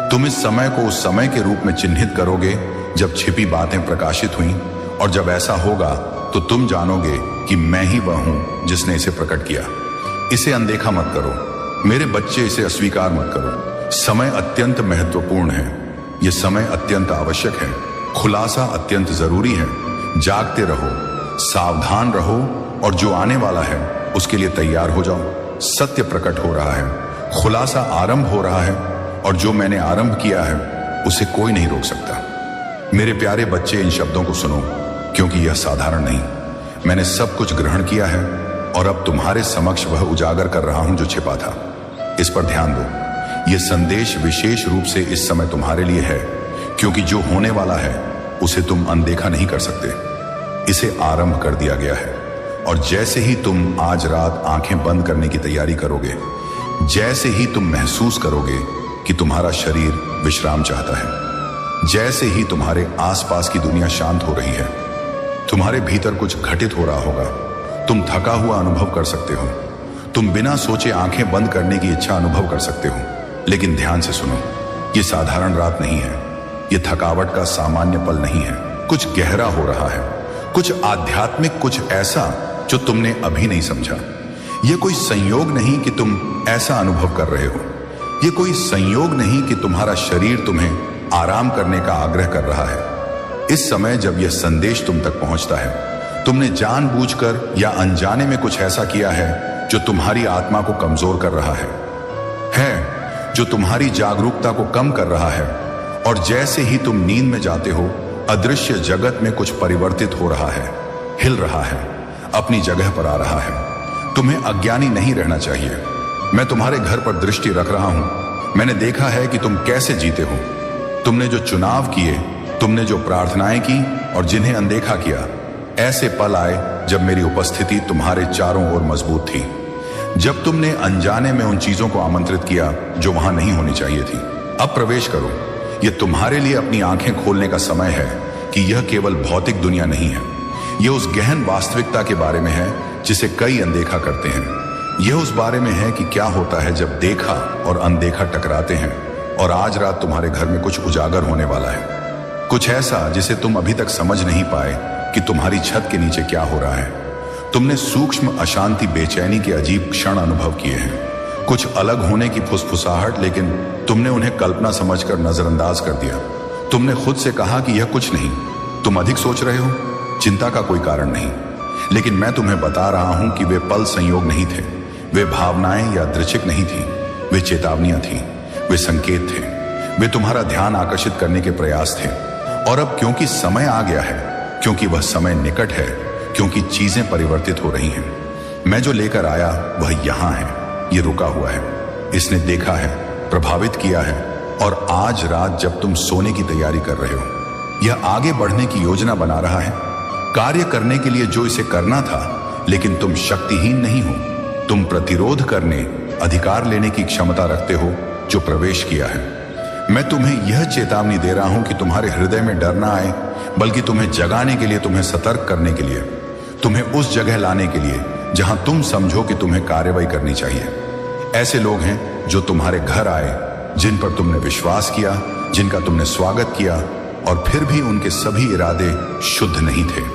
A: तुम इस समय को उस समय के रूप में चिन्हित करोगे जब छिपी बातें प्रकाशित हुई, और जब ऐसा होगा तो तुम जानोगे कि मैं ही वह हूं जिसने इसे प्रकट किया। इसे अनदेखा मत करो मेरे बच्चे, इसे अस्वीकार मत करो। समय अत्यंत महत्वपूर्ण है, यह समय अत्यंत आवश्यक है, खुलासा अत्यंत जरूरी है। जागते रहो, सावधान रहो, और जो आने वाला है उसके लिए तैयार हो जाओ। सत्य प्रकट हो रहा है, खुलासा आरंभ हो रहा है, और जो मैंने आरंभ किया है उसे कोई नहीं रोक सकता। मेरे प्यारे बच्चे, इन शब्दों को सुनो, क्योंकि यह साधारण नहीं। मैंने सब कुछ ग्रहण किया है और अब तुम्हारे समक्ष वह उजागर कर रहा हूं जो छिपा था। इस पर ध्यान दो। यह संदेश विशेष रूप से इस समय तुम्हारे लिए है, क्योंकि जो होने वाला है उसे तुम अनदेखा नहीं कर सकते। इसे आरंभ कर दिया गया है, और जैसे ही तुम आज रात आंखें बंद करने की तैयारी करोगे, जैसे ही तुम महसूस करोगे कि तुम्हारा शरीर विश्राम चाहता है, जैसे ही तुम्हारे आसपास की दुनिया शांत हो रही है, तुम्हारे भीतर कुछ घटित हो रहा होगा। तुम थका हुआ अनुभव कर सकते हो, तुम बिना सोचे आंखें बंद करने की इच्छा अनुभव कर सकते हो। लेकिन ध्यान से सुनो, ये साधारण रात नहीं है, ये थकावट का सामान्य पल नहीं है। कुछ गहरा हो रहा है, कुछ आध्यात्मिक, कुछ ऐसा जो तुमने अभी नहीं समझा। ये कोई संयोग नहीं कि तुम ऐसा अनुभव कर रहे हो। ये कोई संयोग नहीं कि तुम्हारा शरीर तुम्हें आराम करने का आग्रह कर रहा है। इस समय जब यह संदेश तुम तक पहुंचता है, तुमने जानबूझकर या अनजाने में कुछ ऐसा किया है जो तुम्हारी आत्मा को कमजोर कर रहा है जो तुम्हारी जागरूकता को कम कर रहा है। और जैसे ही तुम नींद में जाते हो, अदृश्य जगत में कुछ परिवर्तित हो रहा है, हिल रहा है, अपनी जगह पर आ रहा है। तुम्हें अज्ञानी नहीं रहना चाहिए। मैं तुम्हारे घर पर दृष्टि रख रहा हूं। मैंने देखा है कि तुम कैसे जीते हो। तुमने जो चुनाव किए, तुमने जो प्रार्थनाएं की और जिन्हें अनदेखा किया, ऐसे पल आए जब मेरी उपस्थिति तुम्हारे चारों ओर मजबूत थी, जब तुमने अनजाने में उन चीजों को आमंत्रित किया जो वहां नहीं होनी चाहिए थी। अब प्रवेश करो। यह तुम्हारे लिए अपनी आंखें खोलने का समय है कि यह केवल भौतिक दुनिया नहीं है। यह उस गहन वास्तविकता के बारे में है जिसे कई अनदेखा करते हैं। यह उस बारे में है कि क्या होता है जब देखा और अनदेखा टकराते हैं। और आज रात तुम्हारे घर में कुछ उजागर होने वाला है, कुछ ऐसा जिसे तुम अभी तक समझ नहीं पाए कि तुम्हारी छत के नीचे क्या हो रहा है। तुमने सूक्ष्म अशांति, बेचैनी के अजीब क्षण अनुभव किए हैं, कुछ अलग होने की फुसफुसाहट, लेकिन तुमने उन्हें कल्पना समझकर नजरअंदाज कर दिया। तुमने खुद से कहा कि यह कुछ नहीं, तुम अधिक सोच रहे हो, चिंता का कोई कारण नहीं। लेकिन मैं तुम्हें बता रहा हूं कि वे पल संयोग नहीं थे, वे भावनाएं या दृच्छिक नहीं थी, वे चेतावनियां थी, वे संकेत थे, वे तुम्हारा ध्यान आकर्षित करने के प्रयास थे। और अब क्योंकि समय आ गया है, क्योंकि वह समय निकट है, क्योंकि चीजें परिवर्तित हो रही हैं, मैं जो लेकर आया वह यहां है, ये रुका हुआ है, इसने देखा है, प्रभावित किया है। और आज रात जब तुम सोने की तैयारी कर रहे हो, यह आगे बढ़ने की योजना बना रहा है, कार्य करने के लिए जो इसे करना था। लेकिन तुम शक्तिहीन नहीं हो, तुम प्रतिरोध करने, अधिकार लेने की क्षमता रखते हो जो प्रवेश किया है। मैं तुम्हें यह चेतावनी दे रहा हूं कि तुम्हारे हृदय में डर ना आए, बल्कि तुम्हें जगाने के लिए, तुम्हें सतर्क करने के लिए, तुम्हें उस जगह लाने के लिए जहां तुम समझो कि तुम्हें कार्रवाई करनी चाहिए। ऐसे लोग हैं जो तुम्हारे घर आए, जिन पर तुमने विश्वास किया, जिनका तुमने स्वागत किया, और फिर भी उनके सभी इरादे शुद्ध नहीं थे।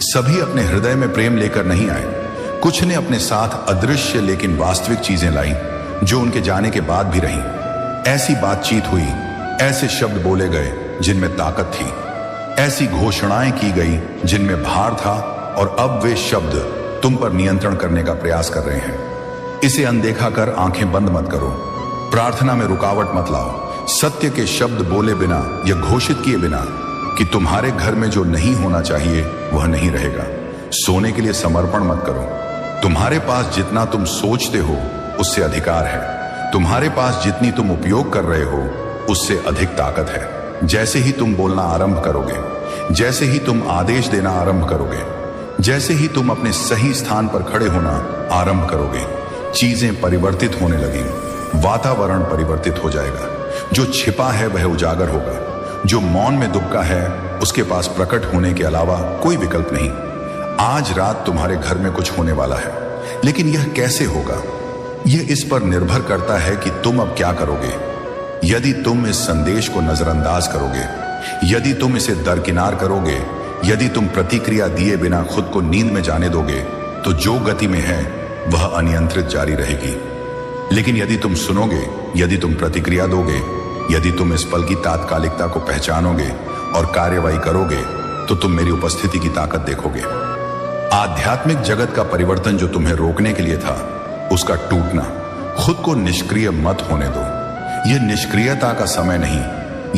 A: सभी अपने हृदय में प्रेम लेकर नहीं आए। कुछ ने अपने साथ अदृश्य लेकिन वास्तविक चीजें लाई जो उनके जाने के बाद भी रहीं। ऐसी बातचीत हुई, ऐसे शब्द बोले गए जिनमें ताकत थी, ऐसी घोषणाएं की गई जिनमें भार था, और अब वे शब्द तुम पर नियंत्रण करने का प्रयास कर रहे हैं। इसे अनदेखा कर आंखें बंद मत करो, प्रार्थना में रुकावट मत लाओ, सत्य के शब्द बोले बिना या घोषित किए बिना कि तुम्हारे घर में जो नहीं होना चाहिए वह नहीं रहेगा। सोने के लिए समर्पण मत करो। तुम्हारे पास जितना तुम सोचते हो उससे अधिकार है, तुम्हारे पास जितनी तुम उपयोग कर रहे हो उससे अधिक ताकत है। जैसे ही तुम बोलना आरंभ करोगे, जैसे ही तुम आदेश देना आरंभ करोगे, जैसे ही तुम अपने सही स्थान पर खड़े होना आरंभ करोगे, चीजें परिवर्तित होने लगेंगी, वातावरण परिवर्तित हो जाएगा। जो छिपा है वह उजागर होगा, जो मौन में दुबका है उसके पास प्रकट होने के अलावा कोई विकल्प नहीं। आज रात तुम्हारे घर में कुछ होने वाला है, लेकिन यह कैसे होगा, यह इस पर निर्भर करता है कि तुम अब क्या करोगे। यदि तुम इस संदेश को नजरअंदाज करोगे, यदि तुम इसे दरकिनार करोगे, यदि तुम प्रतिक्रिया दिए बिना खुद को नींद में जाने दोगे, तो जो गति में है वह अनियंत्रित जारी रहेगी। लेकिन यदि तुम सुनोगे, यदि तुम प्रतिक्रिया दोगे, यदि तुम इस पल की तात्कालिकता को पहचानोगे और कार्यवाही करोगे, तो तुम मेरी उपस्थिति की ताकत देखोगे। आध्यात्मिक जगत का परिवर्तन जो तुम्हें रोकने के लिए था, उसका टूटना। खुद को निष्क्रिय मत होने दो। यह निष्क्रियता का समय नहीं,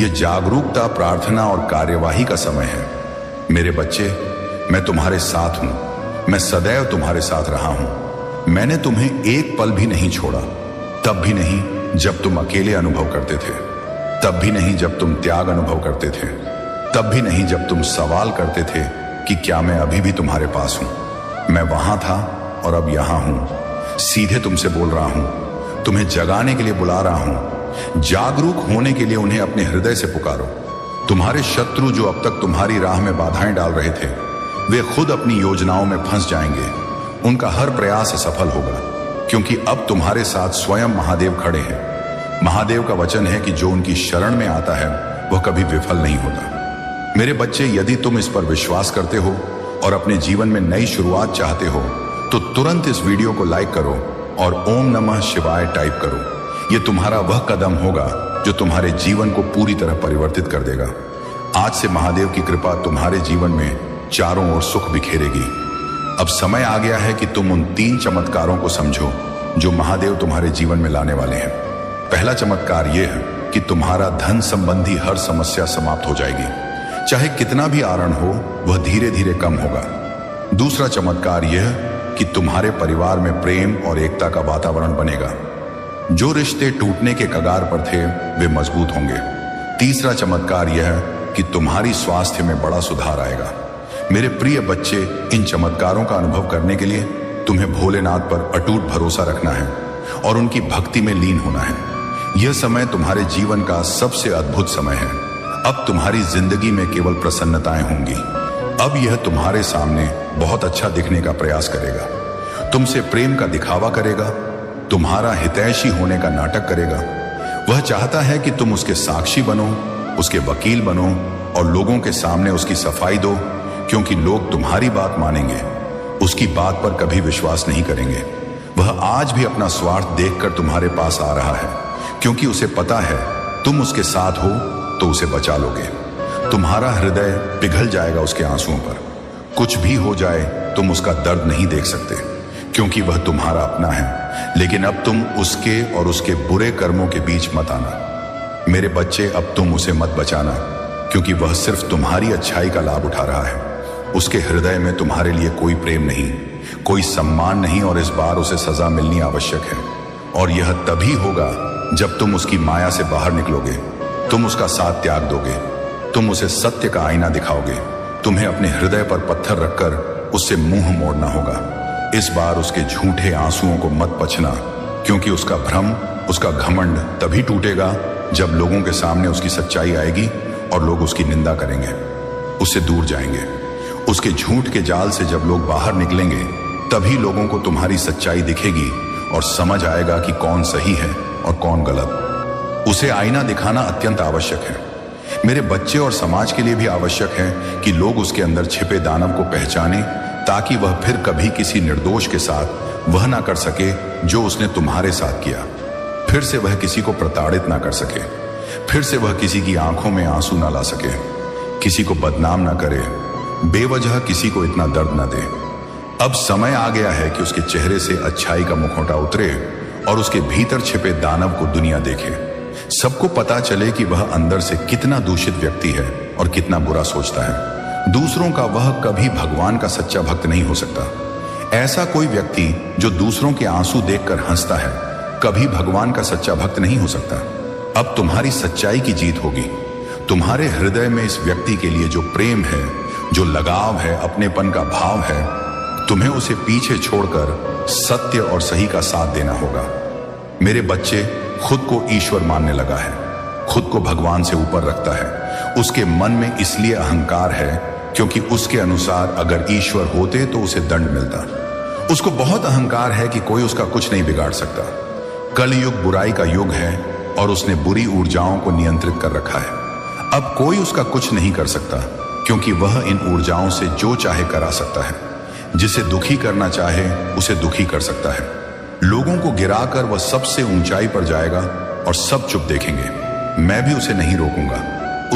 A: यह जागरूकता, प्रार्थना और कार्यवाही का समय है। मेरे बच्चे, मैं तुम्हारे साथ हूं, मैं सदैव तुम्हारे साथ रहा हूं। मैंने तुम्हें एक पल भी नहीं छोड़ा, तब भी नहीं जब तुम अकेले अनुभव करते थे, तब भी नहीं जब तुम त्याग अनुभव करते थे, तब भी नहीं जब तुम सवाल करते थे कि क्या मैं अभी भी तुम्हारे पास हूं। मैं वहां था और अब यहां हूं। सीधे तुमसे बोल रहा हूं, तुम्हें जगाने के लिए बुला रहा हूं। जागरूक होने के लिए उन्हें अपने हृदय से पुकारो। तुम्हारे शत्रु जो अब तक तुम्हारी राह में बाधाएं डाल रहे थे, वे खुद अपनी योजनाओं में फंस जाएंगे। उनका हर प्रयास असफल होगा, क्योंकि अब तुम्हारे साथ स्वयं महादेव खड़े हैं। महादेव का वचन है कि जो उनकी शरण में आता है वह कभी विफल नहीं होता। मेरे बच्चे, यदि तुम इस पर विश्वास करते हो और अपने जीवन में नई शुरुआत चाहते हो, तो तुरंत इस वीडियो को लाइक करो और ओम नमः शिवाय टाइप करो। यह तुम्हारा वह कदम होगा जो तुम्हारे जीवन को पूरी तरह परिवर्तित कर देगा। आज से महादेव की कृपा तुम्हारे जीवन में चारों ओर सुख बिखेरेगी। अब समय आ गया है कि तुम उन 3 चमत्कारों को समझो जो महादेव तुम्हारे जीवन में लाने वाले हैं। पहला चमत्कार यह है कि तुम्हारा धन संबंधी हर समस्या समाप्त हो जाएगी। चाहे कितना भी आरण हो, वह धीरे धीरे कम होगा। दूसरा चमत्कार यह कि तुम्हारे परिवार में प्रेम और एकता का वातावरण बनेगा। जो रिश्ते टूटने के कगार पर थे वे मजबूत होंगे। तीसरा चमत्कार यह कि तुम्हारी स्वास्थ्य में बड़ा सुधार आएगा। मेरे प्रिय बच्चे, इन चमत्कारों का अनुभव करने के लिए तुम्हें भोलेनाथ पर अटूट भरोसा रखना है और उनकी भक्ति में लीन होना है। यह समय तुम्हारे जीवन का सबसे अद्भुत समय है। अब तुम्हारी जिंदगी में केवल प्रसन्नताएं होंगी। अब यह तुम्हारे सामने बहुत अच्छा दिखने का प्रयास करेगा, तुमसे प्रेम का दिखावा करेगा, तुम्हारा हितैषी होने का नाटक करेगा। वह चाहता है कि तुम उसके साक्षी बनो, उसके वकील बनो और लोगों के सामने उसकी सफाई दो, क्योंकि लोग तुम्हारी बात मानेंगे, उसकी बात पर कभी विश्वास नहीं करेंगे। वह आज भी अपना स्वार्थ देखकर तुम्हारे पास आ रहा है, क्योंकि उसे पता है तुम उसके साथ हो तो उसे बचा लोगे। तुम्हारा हृदय पिघल जाएगा उसके आंसुओं पर। कुछ भी हो जाए तुम उसका दर्द नहीं देख सकते, क्योंकि वह तुम्हारा अपना है। लेकिन अब तुम उसके और उसके बुरे कर्मों के बीच मत आना। मेरे बच्चे, अब तुम उसे मत बचाना, क्योंकि वह सिर्फ तुम्हारी अच्छाई का लाभ उठा रहा है। उसके हृदय में तुम्हारे लिए कोई प्रेम नहीं, कोई सम्मान नहीं, और इस बार उसे सजा मिलनी आवश्यक है। और यह तभी होगा जब तुम उसकी माया से बाहर निकलोगे, तुम उसका साथ त्याग दोगे, तुम उसे सत्य का आईना दिखाओगे। तुम्हें अपने हृदय पर पत्थर रखकर उससे मुंह मोड़ना होगा। इस बार उसके झूठे आंसुओं को मत पचना, क्योंकि उसका भ्रम, उसका घमंड तभी टूटेगा जब लोगों के सामने उसकी सच्चाई आएगी और लोग उसकी निंदा करेंगे, उससे दूर जाएंगे। उसके झूठ के जाल से जब लोग बाहर निकलेंगे, तभी लोगों को तुम्हारी सच्चाई दिखेगी और समझ आएगा कि कौन सही है और कौन गलत। उसे आईना दिखाना अत्यंत आवश्यक है मेरे बच्चे, और समाज के लिए भी आवश्यक है कि लोग उसके अंदर छिपे दानव को पहचाने, ताकि वह फिर कभी किसी निर्दोष के साथ वह ना कर सके जो उसने तुम्हारे साथ किया। फिर से वह किसी को प्रताड़ित ना कर सके, फिर से वह किसी की आंखों में आंसू ना ला सके, किसी को बदनाम ना करे, बेवजह किसी को इतना दर्द ना दे। अब समय आ गया है कि उसके चेहरे से अच्छाई का मुखौटा उतरे और उसके भीतर छिपे दानव को दुनिया देखे। सबको पता चले कि वह अंदर से कितना दूषित व्यक्ति है और कितना बुरा सोचता है। दूसरों का वह कभी भगवान का सच्चा भक्त नहीं हो सकता। ऐसा कोई व्यक्ति जो दूसरों के आंसू देखकर हंसता है, कभी भगवान का सच्चा भक्त नहीं हो सकता। अब तुम्हारी सच्चाई की जीत होगी। तुम्हारे हृदय में इस व्यक्ति के लिए जो प्रेम है, जो लगाव है, अपनेपन का भाव है, तुम्हें उसे पीछे छोड़कर सत्य और सही का साथ देना होगा। मेरे बच्चे, खुद को ईश्वर मानने लगा है, खुद को भगवान से ऊपर रखता है। उसके मन में इसलिए अहंकार है क्योंकि उसके अनुसार अगर ईश्वर होते तो उसे दंड मिलता। उसको बहुत अहंकार है कि कोई उसका कुछ नहीं बिगाड़ सकता। कलयुग बुराई का युग है और उसने बुरी ऊर्जाओं को नियंत्रित कर रखा है। अब कोई उसका कुछ नहीं कर सकता, क्योंकि वह इन ऊर्जाओं से जो चाहे करा सकता है। जिसे दुखी करना चाहे उसे दुखी कर सकता है। लोगों को गिराकर वह सबसे ऊंचाई पर जाएगा और सब चुप देखेंगे। मैं भी उसे नहीं रोकूंगा।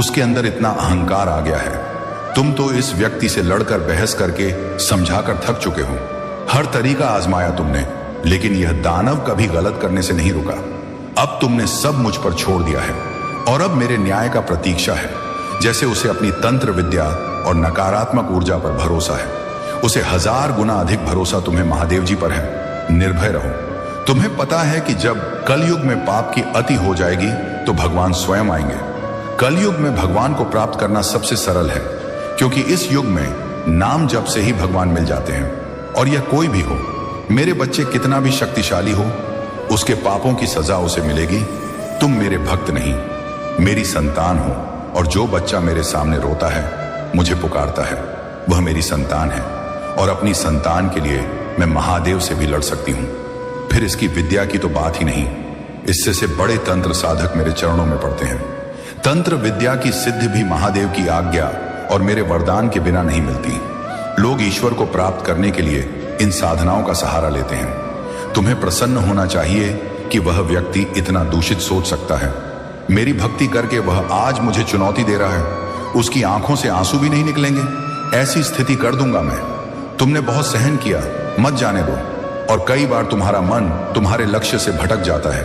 A: उसके अंदर इतना अहंकार आ गया है। तुम तो इस व्यक्ति से लड़कर बहस करके समझाकर थक चुके हो। हर तरीका आजमाया तुमने, लेकिन यह दानव कभी गलत करने से नहीं रुका। अब तुमने सब मुझ पर छोड़ दिया है और अब मेरे न्याय का प्रतीक्षा है। जैसे उसे अपनी तंत्र विद्या और नकारात्मक ऊर्जा पर भरोसा है, उसे 1000 गुना अधिक भरोसा तुम्हें महादेव जी पर है। निर्भय रहो। तुम्हें पता है कि जब कलयुग में पाप की अति हो जाएगी तो भगवान स्वयं आएंगे। कलयुग में भगवान को प्राप्त करना सबसे सरल है, क्योंकि इस युग में नाम जप से ही भगवान मिल जाते हैं। और यह कोई भी हो, मेरे बच्चे, कितना भी शक्तिशाली हो, उसके पापों की सजा उसे मिलेगी। तुम मेरे भक्त नहीं, मेरी संतान हो, और जो बच्चा मेरे सामने रोता है, मुझे पुकारता है, वह मेरी संतान है। और अपनी संतान के लिए मैं महादेव से भी लड़ सकती हूँ। फिर इसकी विद्या की तो बात ही नहीं। इससे से बड़े तंत्र साधक मेरे चरणों में पड़ते हैं। तंत्र विद्या की सिद्धि भी महादेव की आज्ञा और मेरे वरदान के बिना नहीं मिलती। लोग ईश्वर को प्राप्त करने के लिए इन साधनाओं का सहारा लेते हैं। तुम्हें प्रसन्न होना चाहिए कि वह व्यक्ति इतना दूषित सोच सकता है। मेरी भक्ति करके वह आज मुझे चुनौती दे रहा है। उसकी आंखों से आंसू भी नहीं निकलेंगे। ऐसी स्थिति कर दूंगा मैं। तुमने बहुत सहन किया, मत जाने दो। और कई बार तुम्हारा मन तुम्हारे लक्ष्य से भटक जाता है।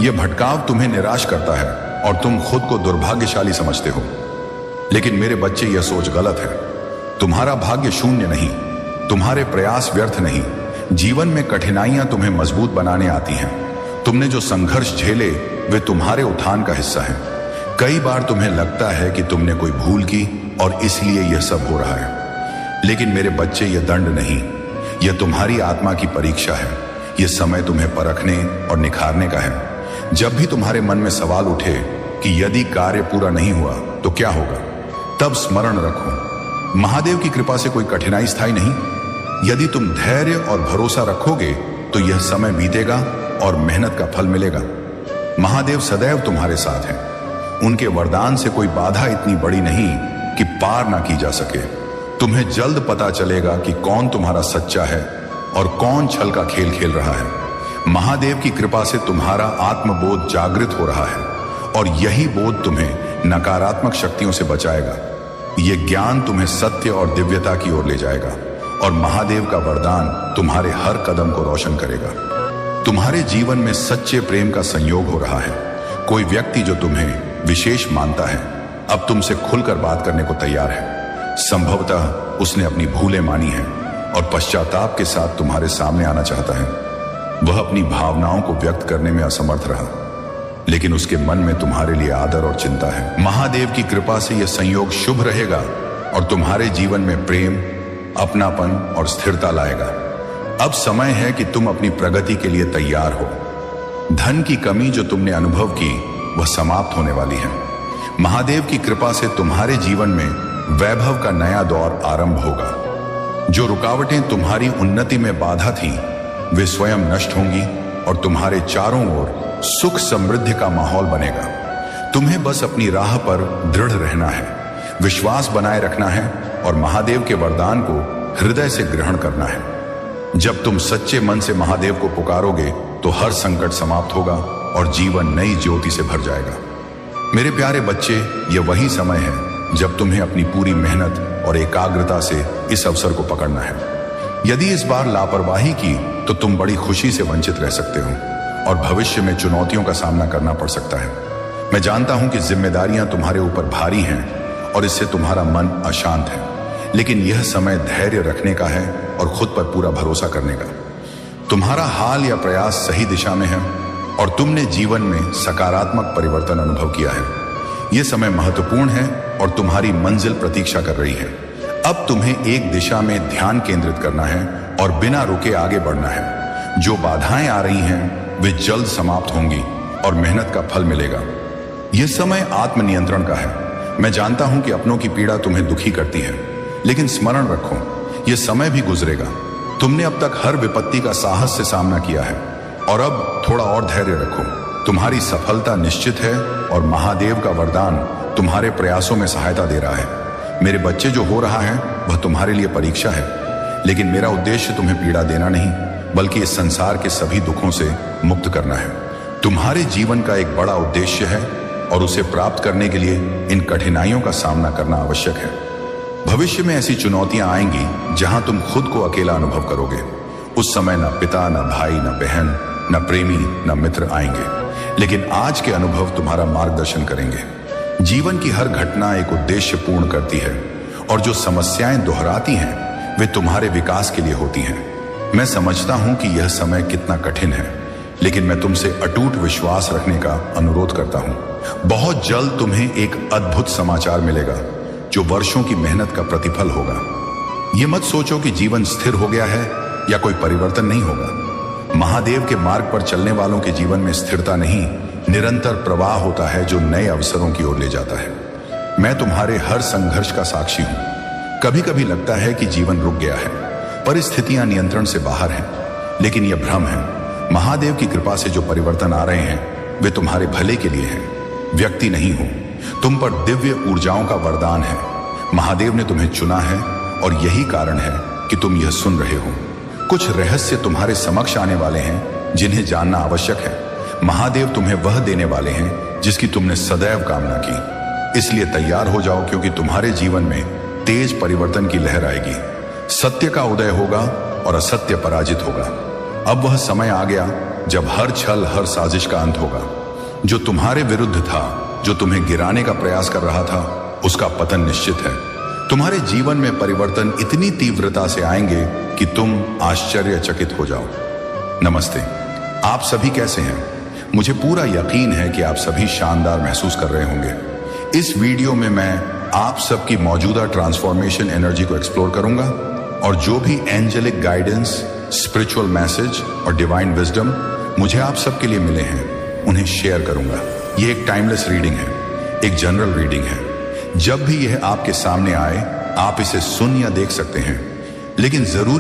A: यह भटकाव तुम्हें निराश करता है और तुम खुद को दुर्भाग्यशाली समझते हो। लेकिन मेरे बच्चे, यह सोच गलत है। तुम्हारा भाग्य शून्य नहीं, तुम्हारे प्रयास व्यर्थ नहीं। जीवन में कठिनाइयां तुम्हें मजबूत बनाने आती हैं। तुमने जो संघर्ष झेले वे तुम्हारे उत्थान का हिस्सा है। कई बार तुम्हें लगता है कि तुमने कोई भूल की और इसलिए यह सब हो रहा है, लेकिन मेरे बच्चे, यह दंड नहीं, यह तुम्हारी आत्मा की परीक्षा है। यह समय तुम्हें परखने और निखारने का है। जब भी तुम्हारे मन में सवाल उठे कि यदि कार्य पूरा नहीं हुआ तो क्या होगा, तब स्मरण रखो, महादेव की कृपा से कोई कठिनाई स्थायी नहीं। यदि तुम धैर्य और भरोसा रखोगे तो यह समय बीतेगा और मेहनत का फल मिलेगा। महादेव सदैव तुम्हारे साथ हैं। उनके वरदान से कोई बाधा इतनी बड़ी नहीं कि पार ना की जा सके। तुम्हें जल्द पता चलेगा कि कौन तुम्हारा सच्चा है और कौन छल का खेल खेल रहा है। महादेव की कृपा से तुम्हारा आत्मबोध जागृत हो रहा है और यही बोध तुम्हें नकारात्मक शक्तियों से बचाएगा। यह ज्ञान तुम्हें सत्य और दिव्यता की ओर ले जाएगा और महादेव का वरदान तुम्हारे हर कदम को रोशन करेगा। तुम्हारे जीवन में सच्चे प्रेम का संयोग हो रहा है। कोई व्यक्ति जो तुम्हें विशेष मानता है अब तुमसे खुलकर बात करने को तैयार है। संभवतः उसने अपनी भूलें मानी हैं और पश्चाताप के साथ तुम्हारे सामने आना चाहता है। वह अपनी भावनाओं को व्यक्त करने में असमर्थ रहा, लेकिन उसके मन में तुम्हारे लिए आदर और चिंता है। महादेव की कृपा से यह संयोग शुभ रहेगा और तुम्हारे जीवन में प्रेम, अपनापन और स्थिरता लाएगा। अब समय है कि तुम अपनी प्रगति के लिए तैयार हो। धन की कमी जो तुमने अनुभव की वह समाप्त होने वाली है। महादेव की कृपा से तुम्हारे जीवन में वैभव का नया दौर आरंभ होगा। जो रुकावटें तुम्हारी उन्नति में बाधा थीं, वे स्वयं नष्ट होंगी और तुम्हारे चारों ओर सुख समृद्धि का माहौल बनेगा। तुम्हें बस अपनी राह पर दृढ़ रहना है, विश्वास बनाए रखना है और महादेव के वरदान को हृदय से ग्रहण करना है। जब तुम सच्चे मन से महादेव को पुकारोगे तो हर संकट समाप्त होगा और जीवन नई ज्योति से भर जाएगा। मेरे प्यारे बच्चे, यह वही समय है जब तुम्हें अपनी पूरी मेहनत और एकाग्रता से इस अवसर को पकड़ना है। यदि इस बार लापरवाही की तो तुम बड़ी खुशी से वंचित रह सकते हो और भविष्य में चुनौतियों का सामना करना पड़ सकता है। मैं जानता हूं कि जिम्मेदारियां तुम्हारे ऊपर भारी हैं और इससे तुम्हारा मन अशांत है, लेकिन यह समय धैर्य रखने का है और खुद पर पूरा भरोसा करने का। तुम्हारा हाल या प्रयास सही दिशा में है और तुमने जीवन में सकारात्मक परिवर्तन अनुभव किया है। यह समय महत्वपूर्ण है और तुम्हारी मंजिल प्रतीक्षा कर रही है। अब तुम्हें एक दिशा में ध्यान केंद्रित करना है और बिना रुके आगे बढ़ना है। जो बाधाएं आ रही हैं वे जल्द समाप्त होंगी और मेहनत का फल मिलेगा। यह समय आत्मनियंत्रण का है। मैं जानता हूं कि अपनों की पीड़ा तुम्हें दुखी करती है, लेकिन स्मरण रखो, यह समय भी गुजरेगा। तुमने अब तक हर विपत्ति का साहस से सामना किया है और अब थोड़ा और धैर्य रखो। तुम्हारी सफलता निश्चित है और महादेव का वरदान तुम्हारे प्रयासों में सहायता दे रहा है। मेरे बच्चे, जो हो रहा है वह तुम्हारे लिए परीक्षा है, लेकिन मेरा उद्देश्य तुम्हें पीड़ा देना नहीं, बल्कि इस संसार के सभी दुखों से मुक्त करना है। तुम्हारे जीवन का एक बड़ा उद्देश्य है और उसे प्राप्त करने के लिए इन कठिनाइयों का सामना करना आवश्यक है। भविष्य में ऐसी चुनौतियां आएंगी जहां तुम खुद को अकेला अनुभव करोगे। उस समय न पिता, न भाई, न बहन, न प्रेमी, न मित्र आएंगे, लेकिन आज के अनुभव तुम्हारा मार्गदर्शन करेंगे। जीवन की हर घटना एक उद्देश्य पूर्ण करती है और जो समस्याएं दोहराती हैं वे तुम्हारे विकास के लिए होती हैं। मैं समझता हूं कि यह समय कितना कठिन है, लेकिन मैं तुमसे अटूट विश्वास रखने का अनुरोध करता हूं। बहुत जल्द तुम्हें एक अद्भुत समाचार मिलेगा जो वर्षों की मेहनत का प्रतिफल होगा। यह मत सोचो कि जीवन स्थिर हो गया है या कोई परिवर्तन नहीं होगा। महादेव के मार्ग पर चलने वालों के जीवन में स्थिरता नहीं, निरंतर प्रवाह होता है जो नए अवसरों की ओर ले जाता है। मैं तुम्हारे हर संघर्ष का साक्षी हूं। कभी कभी लगता है कि जीवन रुक गया है, परिस्थितियां नियंत्रण से बाहर हैं, लेकिन यह भ्रम है। महादेव की कृपा से जो परिवर्तन आ रहे हैं वे तुम्हारे भले के लिए हैं, व्यक्ति नहीं हो। तुम पर दिव्य ऊर्जाओं का वरदान है। महादेव ने तुम्हें चुना है और यही कारण है कि तुम यह सुन रहे हो। कुछ रहस्य तुम्हारे समक्ष आने वाले हैं जिन्हें जानना आवश्यक है। महादेव तुम्हें वह देने वाले हैं जिसकी तुमने सदैव कामना की। इसलिए तैयार हो जाओ, क्योंकि तुम्हारे जीवन में तेज परिवर्तन की लहर आएगी। सत्य का उदय होगा और असत्य पराजित होगा। अब वह समय आ गया जब हर छल, हर साजिश का अंत होगा। जो तुम्हारे विरुद्ध था, जो तुम्हें गिराने का प्रयास कर रहा था, उसका पतन निश्चित है। तुम्हारे जीवन में परिवर्तन इतनी तीव्रता से आएंगे कि तुम आश्चर्यचकित हो जाओ। नमस्ते, आप सभी कैसे हैं? मुझे पूरा यकीन है कि आप सभी शानदार महसूस कर रहे होंगे। इस वीडियो में मैं आप सबकी मौजूदा ट्रांसफॉर्मेशन एनर्जी को एक्सप्लोर करूंगा और जो भी एंजेलिक गाइडेंस, स्पिरिचुअल मैसेज और डिवाइन विजडम मुझे आप सबके लिए मिले हैं उन्हें शेयर करूंगा। यह एक टाइमलेस रीडिंग है, एक जनरल रीडिंग है। जब भी यह आपके सामने आए आप इसे सुन या देख सकते हैं, लेकिन जरूरी